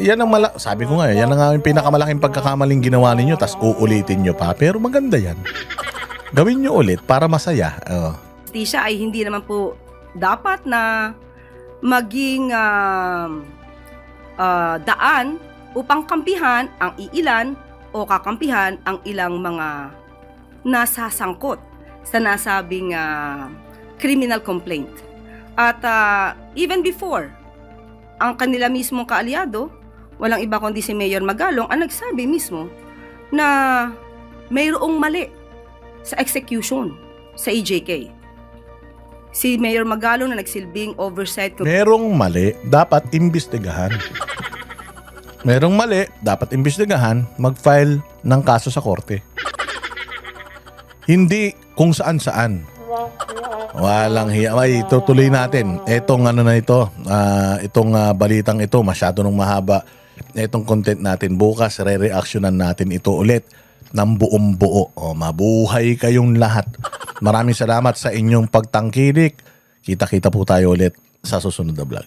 Yan ang sabi ko nga, yan ang pinakamalaking pagkakamaling ginawa ninyo, tas uulitin nyo pa. Pero maganda yan. Gawin nyo ulit para masaya. Hustisya ay hindi naman po dapat na maging daan upang kampihan ang iilan o kakampihan ang ilang mga nasasangkot sa nasabing criminal complaint. At even before, ang kanila mismong kaalyado, walang iba kundi si Mayor Magalong, ang nagsabi mismo na mayroong mali sa execution sa EJK. Si Mayor Magalong na nagsilbing oversight. Merong mali, dapat imbestigahan. Merong mali, dapat imbestigahan, mag-file ng kaso sa korte. Hindi kung saan-saan. Walang hiya. Ay, tutuloy natin. Etong itong balitang ito, masyado nung mahaba. Etong content natin, bukas re-reactionan natin ito ulit ng buong buo. Mabuhay kayong lahat. Maraming salamat sa inyong pagtangkilik. Kita-kita po tayo ulit sa susunod na vlog.